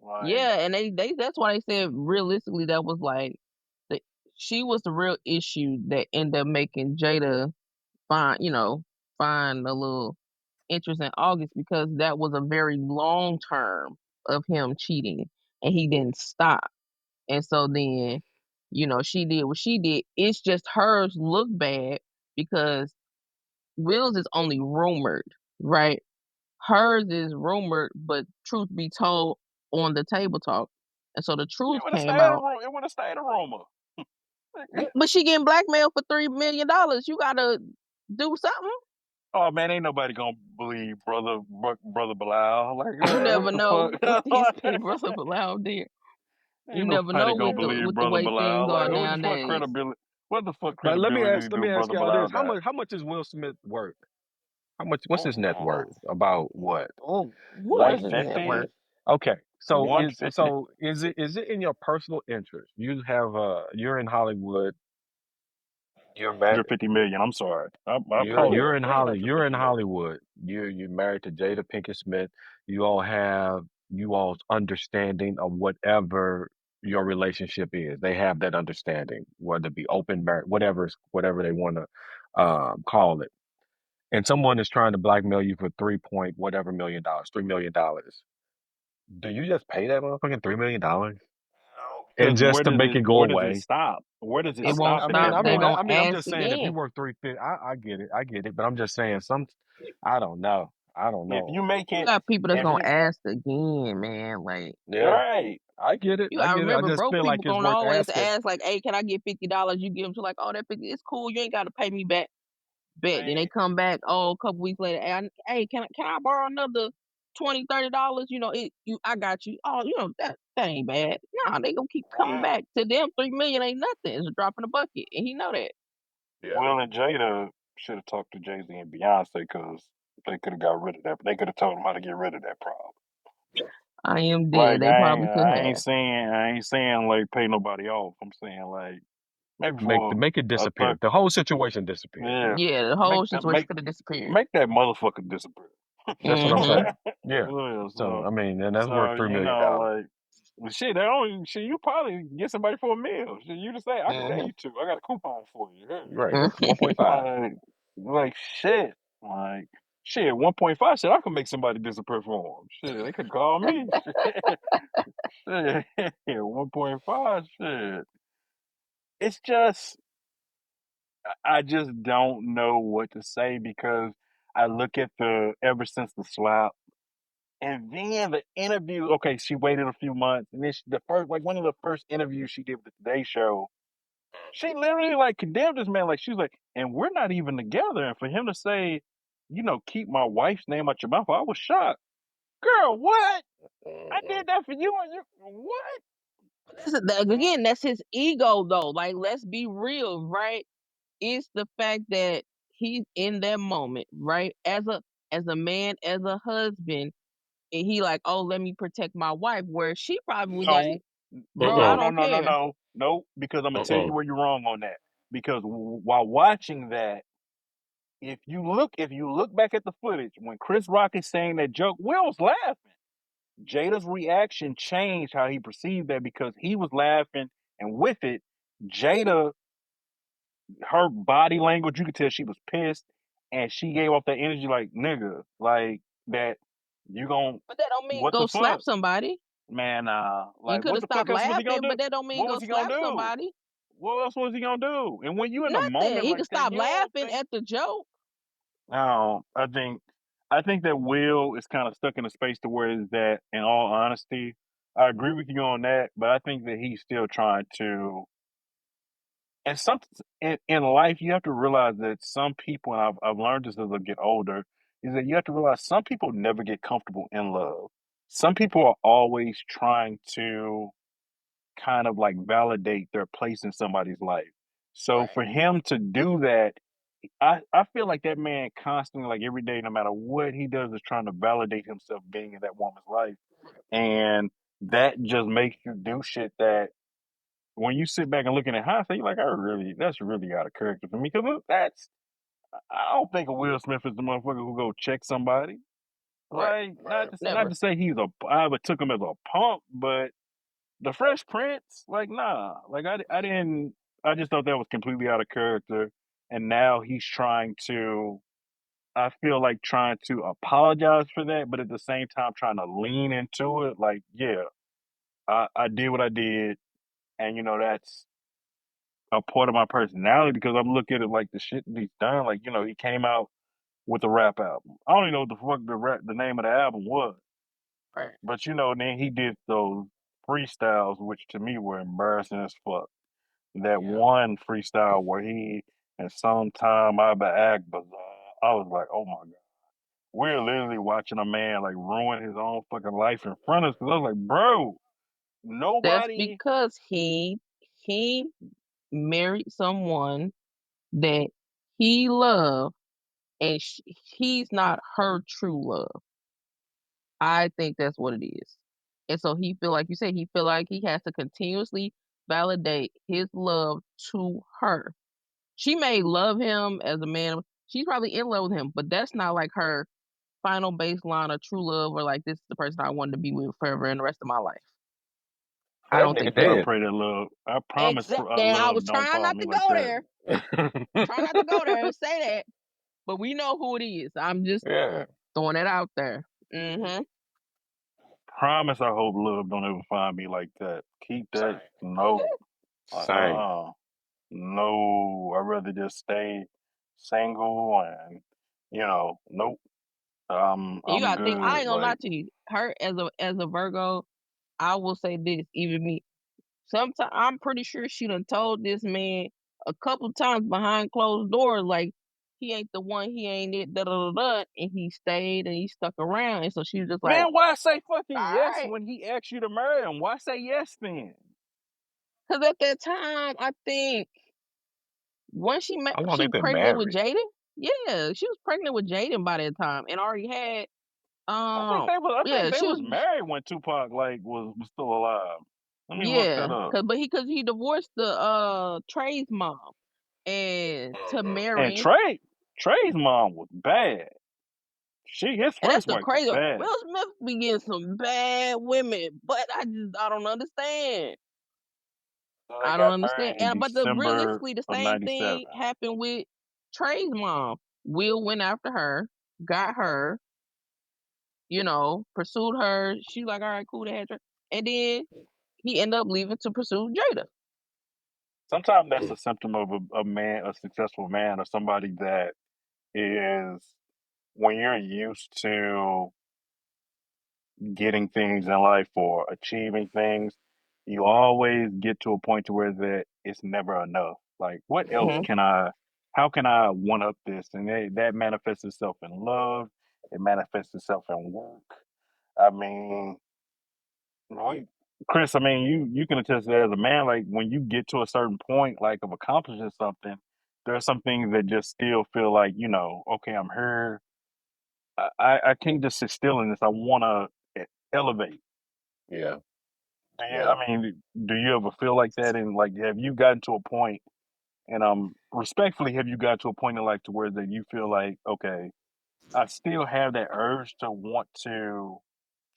Like, Yeah, and they that's why they said realistically that was like the she was the real issue that ended up making Jada find a little interest in August, because that was a very long term of him cheating and he didn't stop. And so then, she did what she did. It's just hers look bad because Will's is only rumored, right? Hers is rumored, but truth be told, on the table talk. And so the truth it would have came stayed a out. rumor. It would have stayed a rumor. But she getting blackmailed for $3 million. You gotta do something. Oh man, ain't nobody gonna believe brother Bilal. Like You what never the know what these fuck? things brother Bilal did. You Ain't never nobody know gonna with the believe with the brother way things Bilal. Like are what the fuck nowadays. credibility? What the fuck But credibility let do me ask brother y'all this: Bilal got? how much is Will Smith worth? What's his net worth? Oh, About what? What one is his net worth? fifty. Okay, so 150. is it in your personal interest? You're in Hollywood. You're married. 150 million. I'm sorry. I apologize. You're in Way Holly. You're in 150 million. Hollywood. You're married to Jada Pinkett Smith. You all have you all's understanding of whatever your relationship is. They have that understanding, whether it be open marriage, whatever they want to call it. And someone is trying to blackmail you for 3 point whatever $1 million, $3 million. Do you just pay that motherfucking $3 million and Because just to make it go where does it away? stop? Where does it It won't stop I at mean, stop. that I They mean, point? I gonna I mean, I'm ask just saying if he again. worked 350, I get it, but I'm just saying I don't know, I don't If know. you make You it, got people that's if gonna you ask again, man. Like, Yeah, right, I get it, I I remember just broke feel like people it's gonna worth always asking. ask, like, hey, can I get $50? You give them to, like, oh, that 50, it's cool. You ain't gotta pay me back. Bet. Then they man. come back, oh, a couple weeks later, hey, can I borrow another $20, $30? I got you. Oh, that ain't bad. Nah, they gonna keep coming Will, back. To them, 3 million ain't nothing. It's a drop in the bucket, and he know that. Yeah, Will and Jada should have talked to Jay Z and Beyonce, because they could have got rid of that. They could have told them how to get rid of that problem. I am dead. Like They probably could have. I ain't saying like pay nobody off. I'm saying like maybe for make it a disappear. third. The whole situation disappear. Yeah, Yeah, the whole situation make could have disappeared. that motherfucker disappear. That's what I'm Mm-hmm. saying. Yeah. Yeah, So I mean, and that's worth so $3 million. like well, shit. They only shit. You probably get somebody for a meal. Shit, you just say I can sell Mm-hmm. you two. I got a coupon for you. Right, Hey. 1.5. Like shit. Like Shit, 1.5 shit, I could make somebody disappear for him. Shit, they could call me. Shit, 1.5 shit. It's just I just don't know what to say because I look at the ever since the slap and then the interview. Okay, she waited a few months and then the first like one of the first interviews she did with the Today Show, she literally like condemned this man. Like she was like, and we're not even together. And for him to say, keep my wife's name out your mouth, I was shocked. Girl, what? I did that for you and you what? Again, that's his ego though. Like, let's be real, right? It's the fact that he's in that moment, right? As a man, as a husband, and he like, oh, let me protect my wife. Where she probably was No, like, bro, no, I no, don't no, no, care. no, no. Because I'm gonna tell you where you're wrong on that. Because while watching that, if you look back at the footage when Chris Rock is saying that joke, Will was laughing. Jada's reaction changed how he perceived that because he was laughing, and with it, Jada, her body language, you could tell she was pissed, and she gave off that energy like nigga, like that. You gon' But that don't mean what the go fuck, slap somebody. man? You Like could what have the fuck stopped else was he gonna laughing, do? but that don't mean What go was he gonna slap do? somebody. What else was he gonna do? And when you in a Nothing. moment He like could that, stop you don't laughing think. at the joke. No, I think that Will is kind of stuck in a space to where is that. In all honesty, I agree with you on that, but I think that he's still trying to. And some in life, you have to realize that some people, and I've learned this as I get older, is that you have to realize some people never get comfortable in love. Some people are always trying to kind of like validate their place in somebody's life. So Right. for him to do that, I feel like that man constantly, like every day, no matter what he does, is trying to validate himself being in that woman's life. And that just makes you do shit that when you sit back and looking at hindsight, you're like, that's really out of character for me. Because I don't think Will Smith is the motherfucker who go check somebody. Right. Like, not Never. to say I ever took him as a punk, but the Fresh Prince, like, nah. Like, I didn't, I just thought that was completely out of character. And now he's I feel like trying to apologize for that, but at the same time trying to lean into it. Like, yeah, I did what I did, and that's a part of my personality because I'm looking at it like the shit that he's done. Like, he came out with a rap album. I don't even know what the fuck the name of the album was, Right. but then he did those freestyles, which to me were embarrassing as fuck. That Yeah. one freestyle where he and sometime I be act bizarre. I was like, oh my god. We're literally watching a man like ruin his own fucking life in front of us. Cause I was like, bro, That's nobody. because he married someone that he loved, and he's not her true love. I think that's what it is. And so he feel like you said, he feel like he has to continuously validate his love to her. She may love him as a man. She's probably in love with him, but that's not like her final baseline of true love, or like, this is the person I wanted to be with forever and the rest of my life. I That don't nigga think I so. dead. pray that love. I promise, Exactly. And I was love don't trying follow not me to like go that. there. Try not to go there and say that, but we know who it is. I'm just Yeah, throwing it out there. Mm-hmm. Promise, I hope love don't ever find me like that. Keep that. same, No. same. No. I'd rather just stay single and nope. And you I'm gotta think, I good. ain't gonna lie Like, to you. Her as a Virgo, I will say this, even me. Sometimes I'm pretty sure she done told this man a couple times behind closed doors, like, he ain't the one, he ain't it, da da da da, and he stayed and he stuck around, and so she was just like, man, why say fucking all yes right. when he asked you to marry him? Why say yes then? Because at that time, I think when she met, How long they she been pregnant with married? Jaden. Yeah, she was pregnant with Jaden by that time, and already had I think yeah, they she was was. married when Tupac like was still alive. Let me look that Yeah, up. because he divorced the Trey's mom, and to And marry, Trey's mom was bad. His and that's first the wife was crazy. bad. Will Smith be getting some bad women, but I don't understand. So they I don't got understand. married in And but December realistically, the of same '97. thing happened with Trey's mom. Will went after her. got her, pursued her. She like, all right, cool, they had her. And then he ended up leaving to pursue Jada. Sometimes that's a symptom of a man, a successful man, or somebody that is when you're used to getting things in life or achieving things, you always get to a point to where that it's never enough. Like, what else Hmm. can I? How can I one up this? And that manifests itself in love. It manifests itself in work. I mean, right, Chris. I mean, you can attest to that as a man. Like when you get to a certain point, like of accomplishing something, there are some things that just still feel like okay, I'm here. I can't just sit still in this. I want to elevate. Yeah, Yeah, yeah. I mean, do you ever feel like that? And like, have you gotten to a point? And respectfully, have you got to a point in life to where that you feel like, okay, I still have that urge to want to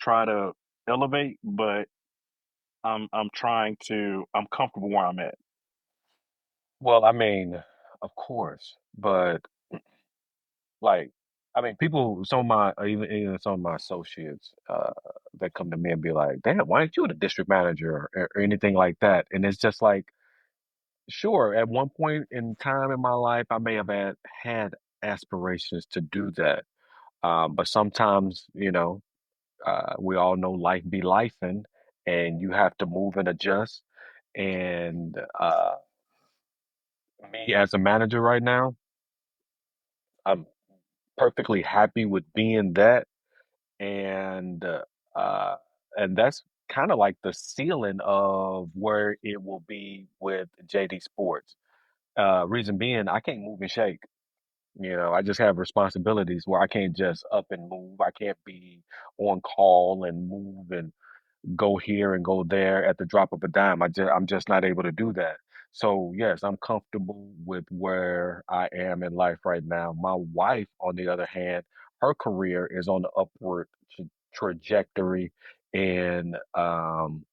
try to elevate, but I'm comfortable where I'm at. Well, I mean, of course, but like, I mean, people, some of my, even some of my associates, that come to me and be like, "Damn, why aren't you the district manager or anything like that?" And it's just like, sure, at one point in time in my life, I may have had aspirations to do that, but sometimes, we all know life be lifing, and you have to move and adjust. And me as a manager right now, I'm perfectly happy with being that, and uh, and that's kind of like the ceiling of where it will be with JD Sports. Reason being, I can't move and shake. I just have responsibilities where I can't just up and move. I can't be on call and move and go here and go there at the drop of a dime. I'm just not able to do that. So yes, I'm comfortable with where I am in life right now. My wife, on the other hand, her career is on the upward trajectory, and I'm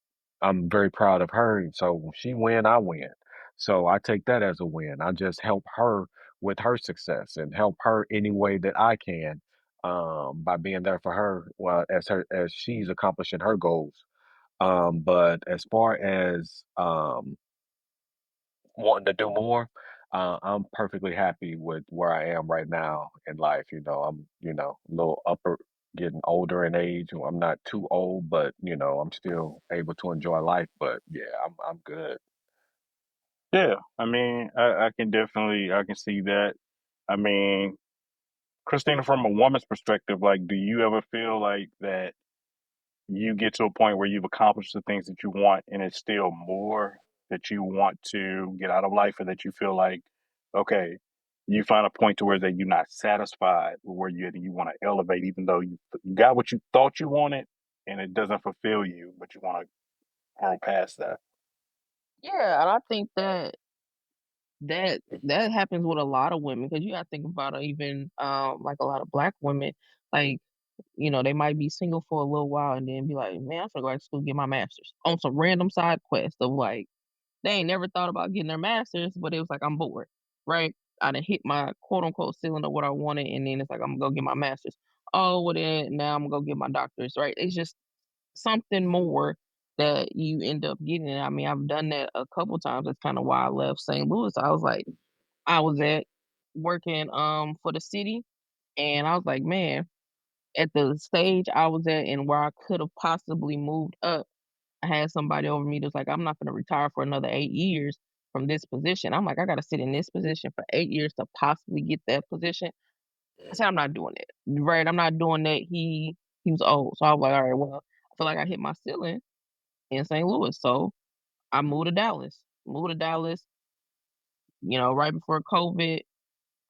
very proud of her. And so when she win, I win. So I take that as a win. I just help her with her success and help her any way that I can, by being there for her, well, as she's accomplishing her goals. But as far as wanting to do more, I'm perfectly happy with where I am right now in life. I'm a little upper, getting older in age. I'm not too old, but I'm still able to enjoy life. But yeah, I'm good. Yeah, I mean, I can see that. I mean, Christina, from a woman's perspective, like, do you ever feel like that you get to a point where you've accomplished the things that you want and it's still more that you want to get out of life, or that you feel like, okay, you find a point to where that you're not satisfied with where you're at and you want to elevate, even though you got what you thought you wanted and it doesn't fulfill you, but you want to grow past that. Yeah, and I think that happens with a lot of women because you got to think about it, even like a lot of black women, like they might be single for a little while and then be like, man, I'm gonna go back to school get my master's on some random side quest of like they ain't never thought about getting their master's, but it was like I'm bored, right? I done hit my quote unquote ceiling of what I wanted, and then it's like I'm gonna go get my master's. Oh, well then now I'm gonna go get my doctor's, right? It's just something more that you end up getting. I mean, I've done that a couple times. That's kind of why I left St. Louis. I was like, I was at working for the city, and I was like, man, at the stage I was at and where I could have possibly moved up, I had somebody over me that's like, I'm not going to retire for another 8 years from this position. I'm like, I got to sit in this position for 8 years to possibly get that position. I said, I'm not doing that. Right? I'm not doing that. He was old, so I was like, all right, well, I feel like I hit my ceiling in St. Louis, so I moved to Dallas. Moved to Dallas, right before COVID.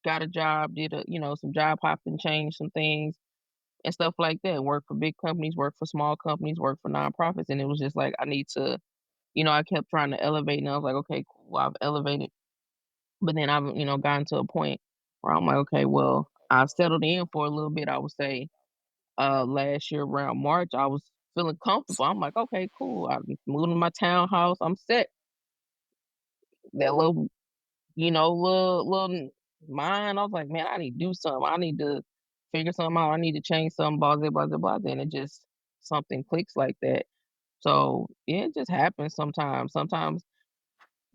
Got a job, did some job hopping, changed some things and stuff like that. Worked for big companies, worked for small companies, worked for nonprofits, and it was just like I need to. I kept trying to elevate, and I was like, okay, cool, I've elevated, but then I've gotten to a point where I'm like, okay, well, I've settled in for a little bit. I would say, last year around March, I was feeling comfortable. I'm like, okay, cool. I'm moving to my townhouse. I'm set. That little little mind. I was like, man, I need to do something. I need to. figure something out. I need to change something, blah, blah, blah, blah, blah. Then it just something clicks like that. So yeah, it just happens sometimes. Sometimes,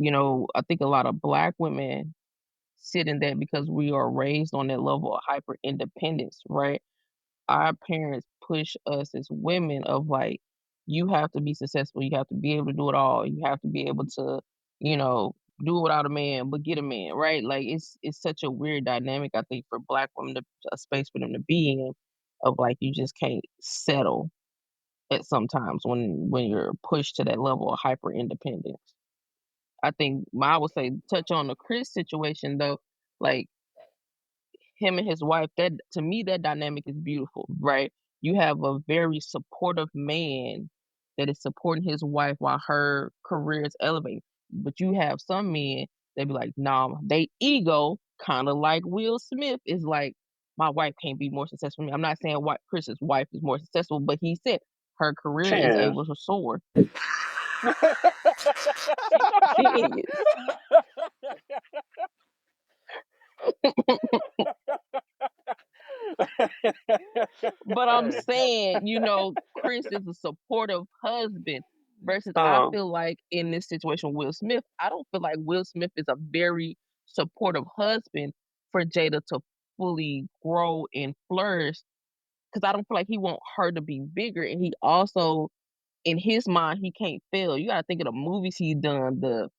I think a lot of black women sit in that because we are raised on that level of hyper independence, right? Our parents push us as women of like, you have to be successful, you have to be able to do it all, you have to be able to, you know, do it without a man, but get a man, right? Like it's such a weird dynamic, I think, for black women to a space for them to be in of like you just can't settle at sometimes when you're pushed to that level of hyper independence. I think I would say touch on the Chris situation though, like him and his wife, that to me that dynamic is beautiful, right? You have a very supportive man that is supporting his wife while her career is elevating. But you have some men that be like, nah, they ego, kind of like Will Smith, is like, my wife can't be more successful than me. I'm not saying Chris's wife is more successful, but he said her career is Cheers. able to soar. She is. But I'm saying, Chris is a supportive husband versus I um, feel like in this situation, Will Smith, I don't feel like Will Smith is a very supportive husband for Jada to fully grow and flourish because I don't feel like he want her to be bigger. And he also, in his mind, he can't fail. You got to think of the movies he's done, the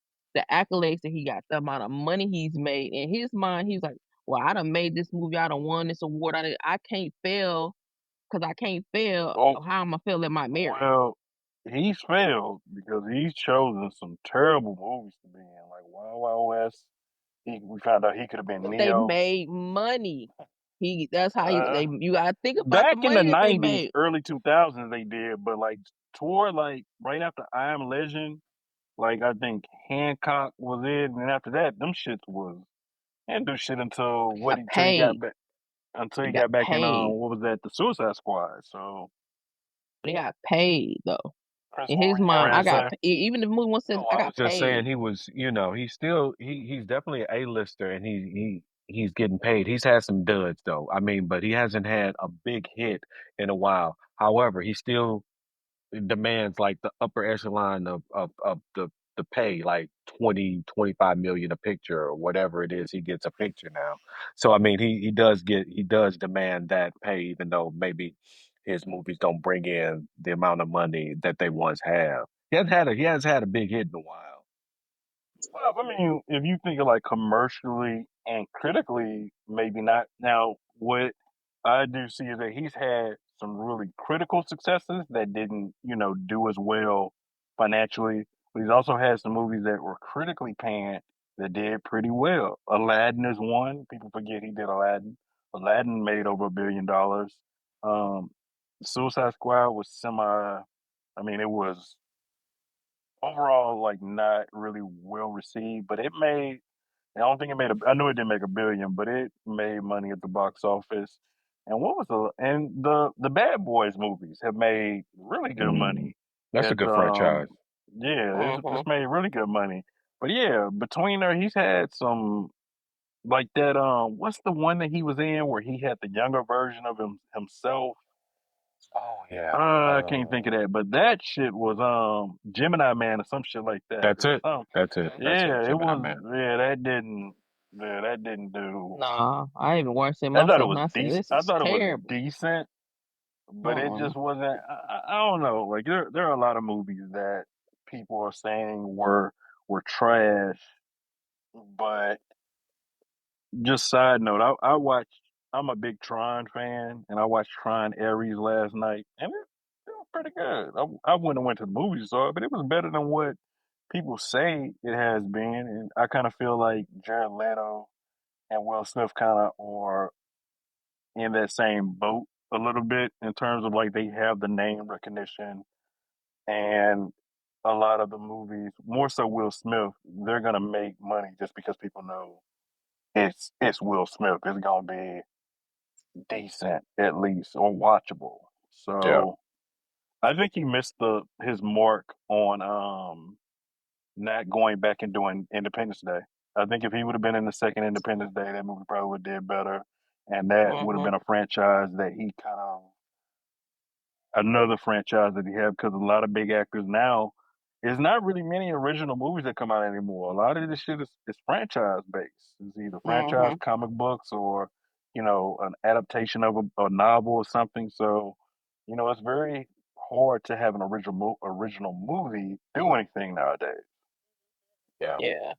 accolades that he got, the amount of money he's made. In his mind, he's like, well, I done made this movie, I done won this award. I can't fail because I can't fail. oh, How am I fail at my marriage? well, he's failed because he's chosen some terrible movies to be in, like Wild Wild West. We found out he could have been They Neo. made money. That's how Uh, you gotta think about the Back in the money that they '90s, made. early 2000s, they did, but like toward like right after I Am Legend, like I think Hancock was it, and after that, them shits was and do shit until Got he got paid. back until They he got got back in paid. what was that, the Suicide Squad. So They got paid though. Chris, In what his were you getting mind, ready to say? even if the movie once said Oh, I I got was just saying paid. he was, he's still he's definitely an A-lister and he's getting paid. He's had some duds though. I mean, but he hasn't had a big hit in a while. However, he still demands like the upper echelon of the pay, like 20-25 million a picture or whatever it is he gets a picture now. So I mean he does demand that pay, even though maybe his movies don't bring in the amount of money that they once have. He has had a big hit in a while. Well, I mean, if you think of like commercially and critically, maybe not. Now, what I do see is that he's had some really critical successes that didn't, do as well financially. But he's also had some movies that were critically panned that did pretty well. Aladdin is one. People forget he did Aladdin. Aladdin made over $1 billion. Um, Suicide Squad was semi. I mean, it was overall like not really well received, but it made. I don't think it made a. I knew it didn't make $1 billion, but it made money at the box office. And what was the Bad Boys movies have made really good money. That's a At good franchise. yeah, Hmm. it's made really good money. But yeah, between there, he's had some like that. What's the one that he was in where he had the younger version of himself? Oh yeah. I can't think of that, but that shit was Gemini Man or some shit like that. It That's was it. some That's it. That's it. yeah, it Gemini was Man. that didn't do. Nah, I even watched it I thought it myself, and was I said, decent. "This I is thought it was terrible." decent, but it Mm-mm. just wasn't. I don't know. Like there are a lot of movies that people are saying were trash, but just side note, I watched. I'm a big Tron fan, and I watched Tron Ares last night, and it was pretty good. I wouldn't have went to the movies and saw it, but it was better than what people say it has been. And I kind of feel like Jared Leto and Will Smith kind of are in that same boat a little bit in terms of like they have the name recognition and a lot of the movies, more so Will Smith, they're gonna make money just because people know it's Will Smith. It's gonna be decent at least or watchable. Yeah. So I think he missed the his mark on not going back and doing Independence Day. I think if he would have been in the second Independence Day, that movie probably would have did better. and that would have Mhm. been a franchise that he kind of another franchise that he had because a lot of big actors now. There's not really many original movies that come out anymore. A lot of this shit is franchise based. It's either franchise Mhm. comic books or, an adaptation of a novel or something. So, it's very hard to have an original movie do anything nowadays. Yeah. Yeah.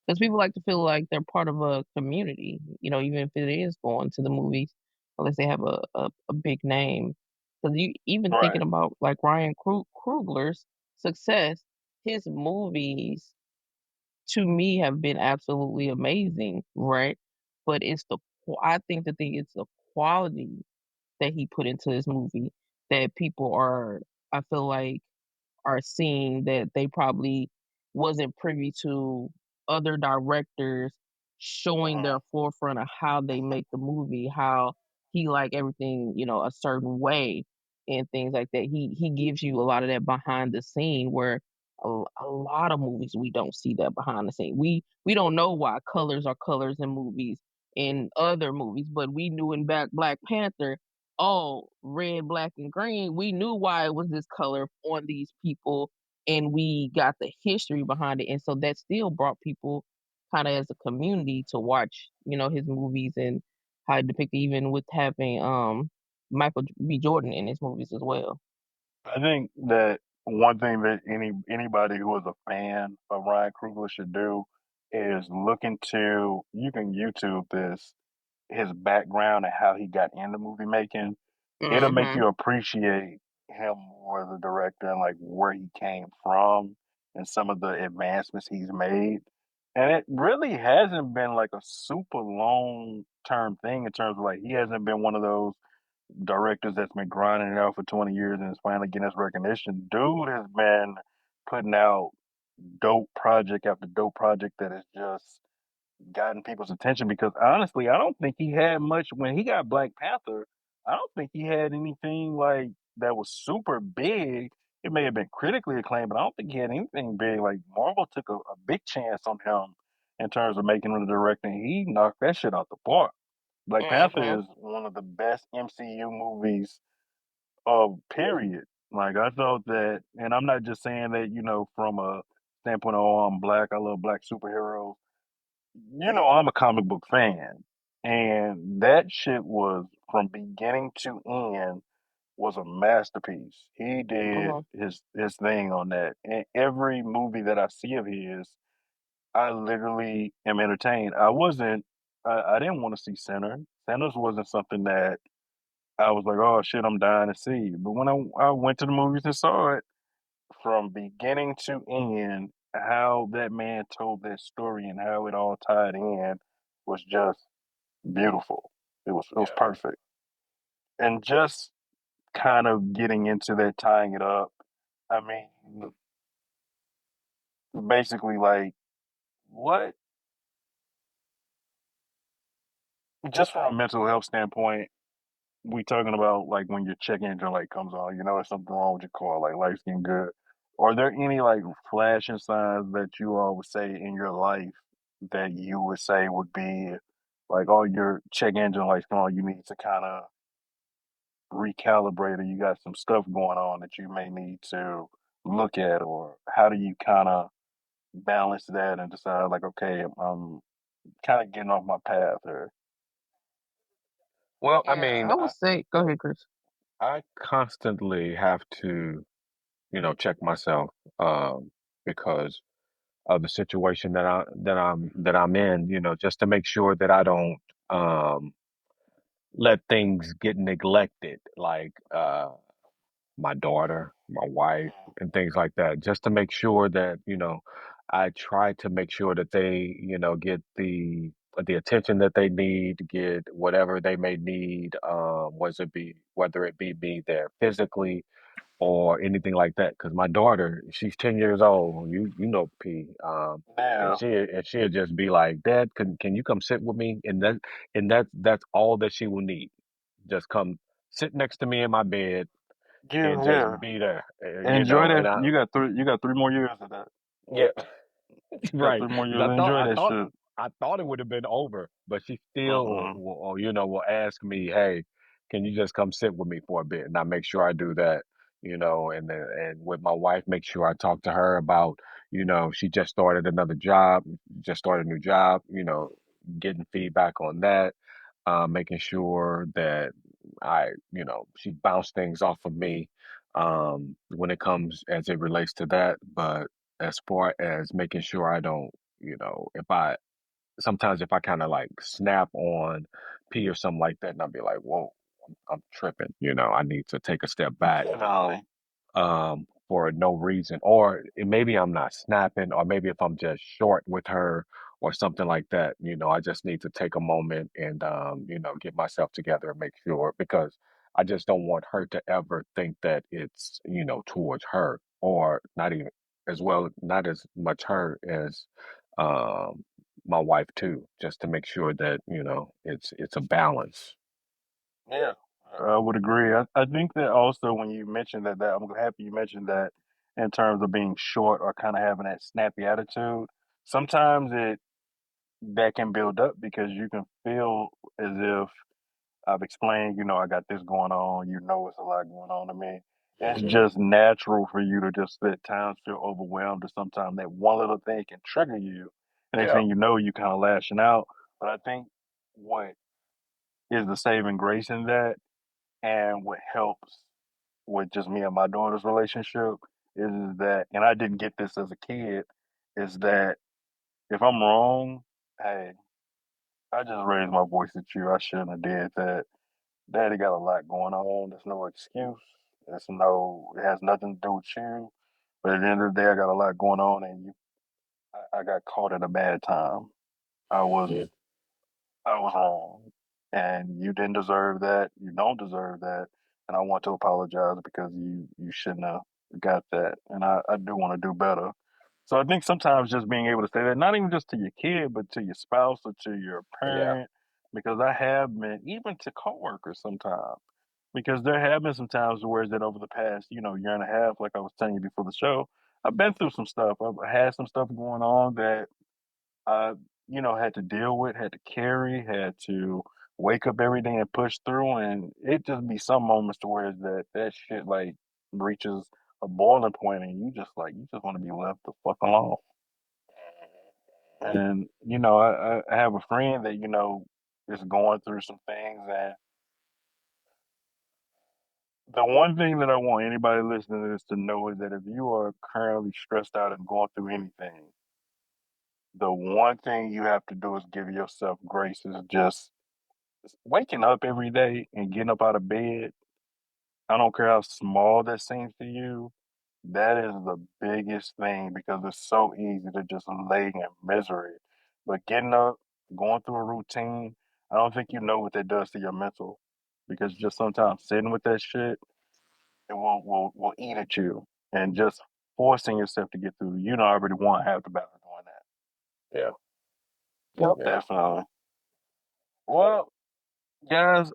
Because people like to feel like they're part of a community, even if it is going to the movies, unless they have a big name. Because you even thinking Right. about like Ryan Coogler's success, his movies to me have been absolutely amazing, right? But I think the thing is the quality that he put into this movie that people are, I feel like, are seeing that they probably wasn't privy to other directors showing Mhm. their forefront of how they make the movie, how he like everything, a certain way and things like that. He gives you a lot of that behind the scene where a lot of movies we don't see that behind the scene. We don't know why colors are colors in movies in other movies, but we knew in Black Panther, oh, red, black, and green, we knew why it was this color on these people, and we got the history behind it. And so that still brought people kind of as a community to watch, his movies and how it depicted, even with having Michael B. Jordan in his movies as well. I think that one thing that anybody who is a fan of Ryan Coogler should do is look into. You can YouTube this his background and how he got into movie making. It'll make Mm-hmm. you appreciate him more as a director and like where he came from and some of the advancements he's made. And it really hasn't been like a super long term thing in terms of like he hasn't been one of those directors that's been grinding it out for 20 years and is finally getting his recognition. Dude has been putting out dope project after dope project that has just gotten people's attention because honestly, I don't think he had much when he got Black Panther. I don't think he had anything like that was super big. It may have been critically acclaimed, but I don't think he had anything big. Like Marvel took a big chance on him in terms of making him the director, and he knocked that shit out the park. Black Mm-hmm. Panther is one of the best MCU movies of period. Like I thought that, and I'm not just saying that, from a standpoint of oh, I'm black, I love black superheroes. I'm a comic book fan, and that shit was from beginning to end was a masterpiece. He did Mm-hmm. his thing on that, and every movie that I see of his, I literally am entertained. I didn't want to see Sinners wasn't something that I was like, oh shit, I'm dying to see. But when I went to the movies and saw it, from beginning to end, how that man told that story and how it all tied in was just beautiful. It was Yeah. perfect. And just kind of getting into that, tying it up. I mean, basically, like what? Just from a mental health standpoint, we talking about like when your check engine light comes on, there's something wrong with your car, like life's getting good. Are there any like flashing signs that you all would say in your life that you would say would be like, oh, your check engine light's come on, you need to kind of recalibrate, or you got some stuff going on that you may need to look at, or how do you kind of balance that and decide like, okay, I'm kind of getting off my path, or Well, I Yeah, mean, I would say, go ahead, Chris. I constantly have to, check myself, because of the situation that I'm in, just to make sure that I don't um, let things get neglected, like my daughter, my wife, and things like that, just to make sure that, I try to make sure that they, get the attention that they need, get whatever they may need, whether it be me there physically or anything like that. Because my daughter, she's 10 years old. You know P. And yeah, she'll just be like, Dad, can you come sit with me? And that's all that she will need. Just come sit next to me in my bed and just yeah. be there. Enjoy And that. I You got three. You got 3 more years of that. yeah You got right. 3 more Because years. Enjoy that shit. I thought it would have been over, but she still Mm-mm. will ask me, "Hey, can you just come sit with me for a bit?" And I make sure I do that, and with my wife, make sure I talk to her about, she just started another job, just started a new job, getting feedback on that, making sure that she bounced things off of me, when it comes as it relates to that. But as far as making sure I don't, if I sometimes if I kind of like snap on P or something like that, and I'll be like, whoa, I'm tripping, I need to take a step back, Definitely. for no reason. Or maybe I'm not snapping, or maybe if I'm just short with her or something like that, I just need to take a moment and, get myself together and make sure, because I just don't want her to ever think that it's, towards her, or not even as well, not as much her as, um, my wife too, just to make sure that, it's a balance. Yeah, I would agree. I think that also when you mentioned that I'm happy you mentioned that in terms of being short or kind of having that snappy attitude. Sometimes it that can build up because you can feel as if I've explained, I got this going on, it's a lot going on to me. It's Hmm. just natural for you to just at times feel overwhelmed, or sometimes that one little thing can trigger you. And next Yeah. thing you know, you kind of lashing out. But I think what is the saving grace in that, and what helps with just me and my daughter's relationship is that, and I didn't get this as a kid, is that if I'm wrong, hey, I just raised my voice at you. I shouldn't have did that. Daddy got a lot going on. There's no excuse. It has nothing to do with you. But at the end of the day, I got a lot going on, and I got caught at a bad time. I was Yeah. I was wrong, and you didn't deserve that. You don't deserve that, and I want to apologize because you shouldn't have got that, and I do want to do better. So I think sometimes just being able to say that, not even just to your kid, but to your spouse or to your Yeah. parent, because I have been even to coworkers sometimes. Because there have been some times where that over the past, year and a half, like I was telling you before the show, I've been through some stuff. I've had some stuff going on that I, had to deal with, had to carry, had to wake up every day and push through. And it just be some moments to where that shit like reaches a boiling point, and you just want to be left the fuck alone. And I have a friend that is going through some things, and the one thing that I want anybody listening to this to know is that if you are currently stressed out and going through anything, the one thing you have to do is give yourself grace. Is just waking up every day and getting up out of bed. I don't care how small that seems to you. That is the biggest thing, because it's so easy to just lay in misery. But getting up, going through a routine, I don't think you know what that does to your mental. Because just sometimes sitting with that shit, it will eat at you. And just forcing yourself to get through, I already won half the battle doing that. Yeah. Yep. Yeah. Definitely. Well, guys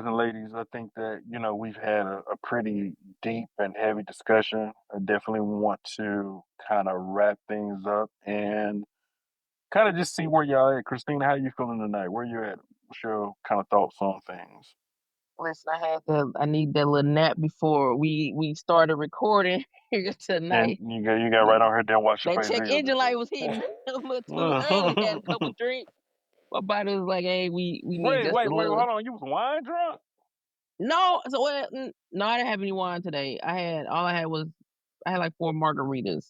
and ladies, I think that, we've had a pretty deep and heavy discussion. I definitely want to kind of wrap things up and kind of just see where y'all at. Christina, how you feeling tonight? Where you at? What's your kind of thoughts on things? Listen, I need that little nap before we started recording here And tonight. you got Yeah, right on here, then wash your that face check real engine light good. was hitting a little too early. Had a couple drinks. My body was like, "Hey, we need just a Wait, little." hold on. You was wine drunk? No, so no, I didn't have any wine today. I had like 4 margaritas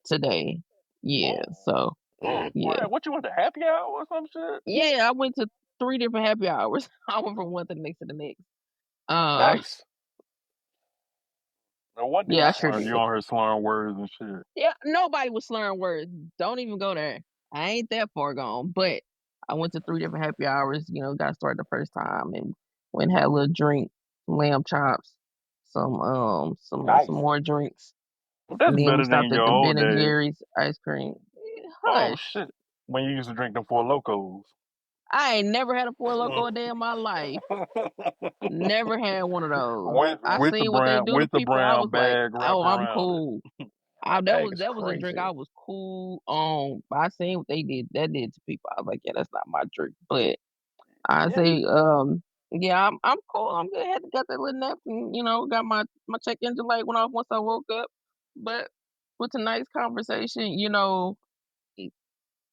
today. Yeah, Oh, so Mm. yeah, why? What you want, the happy hour or some shit? yeah. I went to 3 different happy hours. I went from one to the next to the next. Uh, Nice. No wonder yeah, you I sure slurring. did. You on her slurring words and shit. Yeah, nobody was slurring words. Don't even go there. I ain't that far gone. But I went to 3 different happy hours. Got started the first time and went and had a little drink, some lamb chops, some Nice. more drinks, Well, and that's then we better than stopped at your the Ben old and days. Jerry's ice cream. Oh Hush! shit! When you used to drink them Four Locos. I ain't never had a Four Loco a day in my life. Never had one of those. I with the seen what they brown do to people. I brown was like, bag oh, wrapped I'm around cool. that Bag was is that was a drink crazy. I was cool on. I seen what they did that did to people. I was like, yeah, that's not my drink. But I Yeah. say, yeah, I'm cool. I'm good. Had to got that little nap and got my check engine light went off once I woke up. But with tonight's conversation,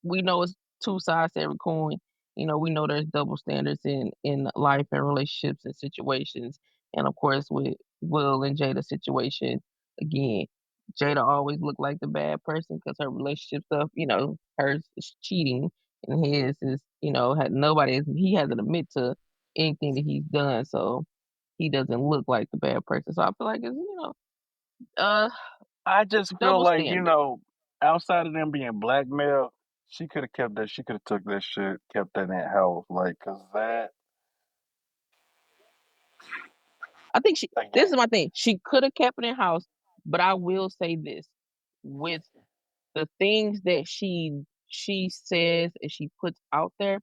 we know it's two sides to every coin. We know there's double standards in life and relationships and situations. And of course, with Will and Jada's situation, again, Jada always looked like the bad person because her relationship stuff, hers is cheating, and his is, had nobody. He hasn't admit to anything that he's done, so he doesn't look like the bad person. So I feel like it's, uh, I just feel double like, standard. outside of them being blackmailed, she could have kept that. She could have took that shit, kept that in that house. Like, cause that I think this again. is my thing. She could have kept it in house, but I will say this: with the things that she says and she puts out there,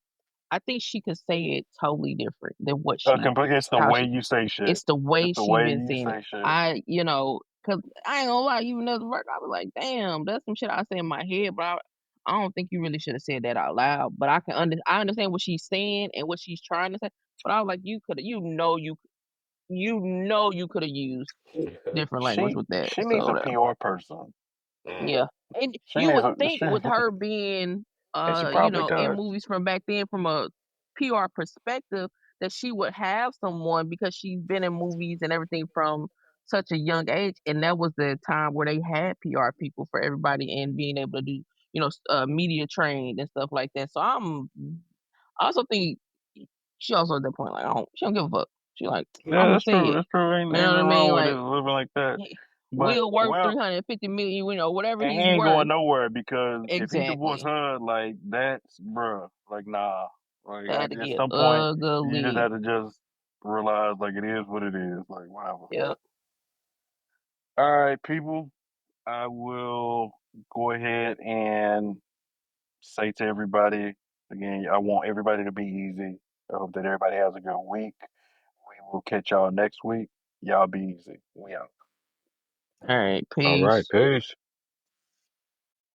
I think she could say it totally different than It's the how way she. you say shit. It's the It's way the she way been you saying it. say shit. Cause I ain't gonna lie, even as a work, I was like, damn, that's some shit I say in my head, but I don't think you really should have said that out loud. But I understand what she's saying and what she's trying to say. But I was like, you could have, you could have used different language with that. She needs So a PR person. yeah, and She you needs would a think she, with her being, and she probably in does. movies from back then, from a PR perspective, that she would have someone because she's been in movies and everything from such a young age, and that was the time where they had PR people for everybody and being able to do, media trained and stuff like that. So I also think she also at that point like she don't give a fuck. She like I'm Yeah, gonna that's say true. it. That's true. You Ain't know what I nothing mean? wrong with it Like living like that. But we'll work well, 350 million, whatever and he he's ain't worth. going nowhere because if he divorced Exactly. her, like that's bruh, like nah. Like That had to at get some point you just ugly. have to just realize like it is what it is. Like whatever. Yep. All right, people. I will go ahead and say to everybody again, I want everybody to be easy. I hope that everybody has a good week. We will catch y'all next week. Y'all be easy. We out. All right. All right, Peace. peace.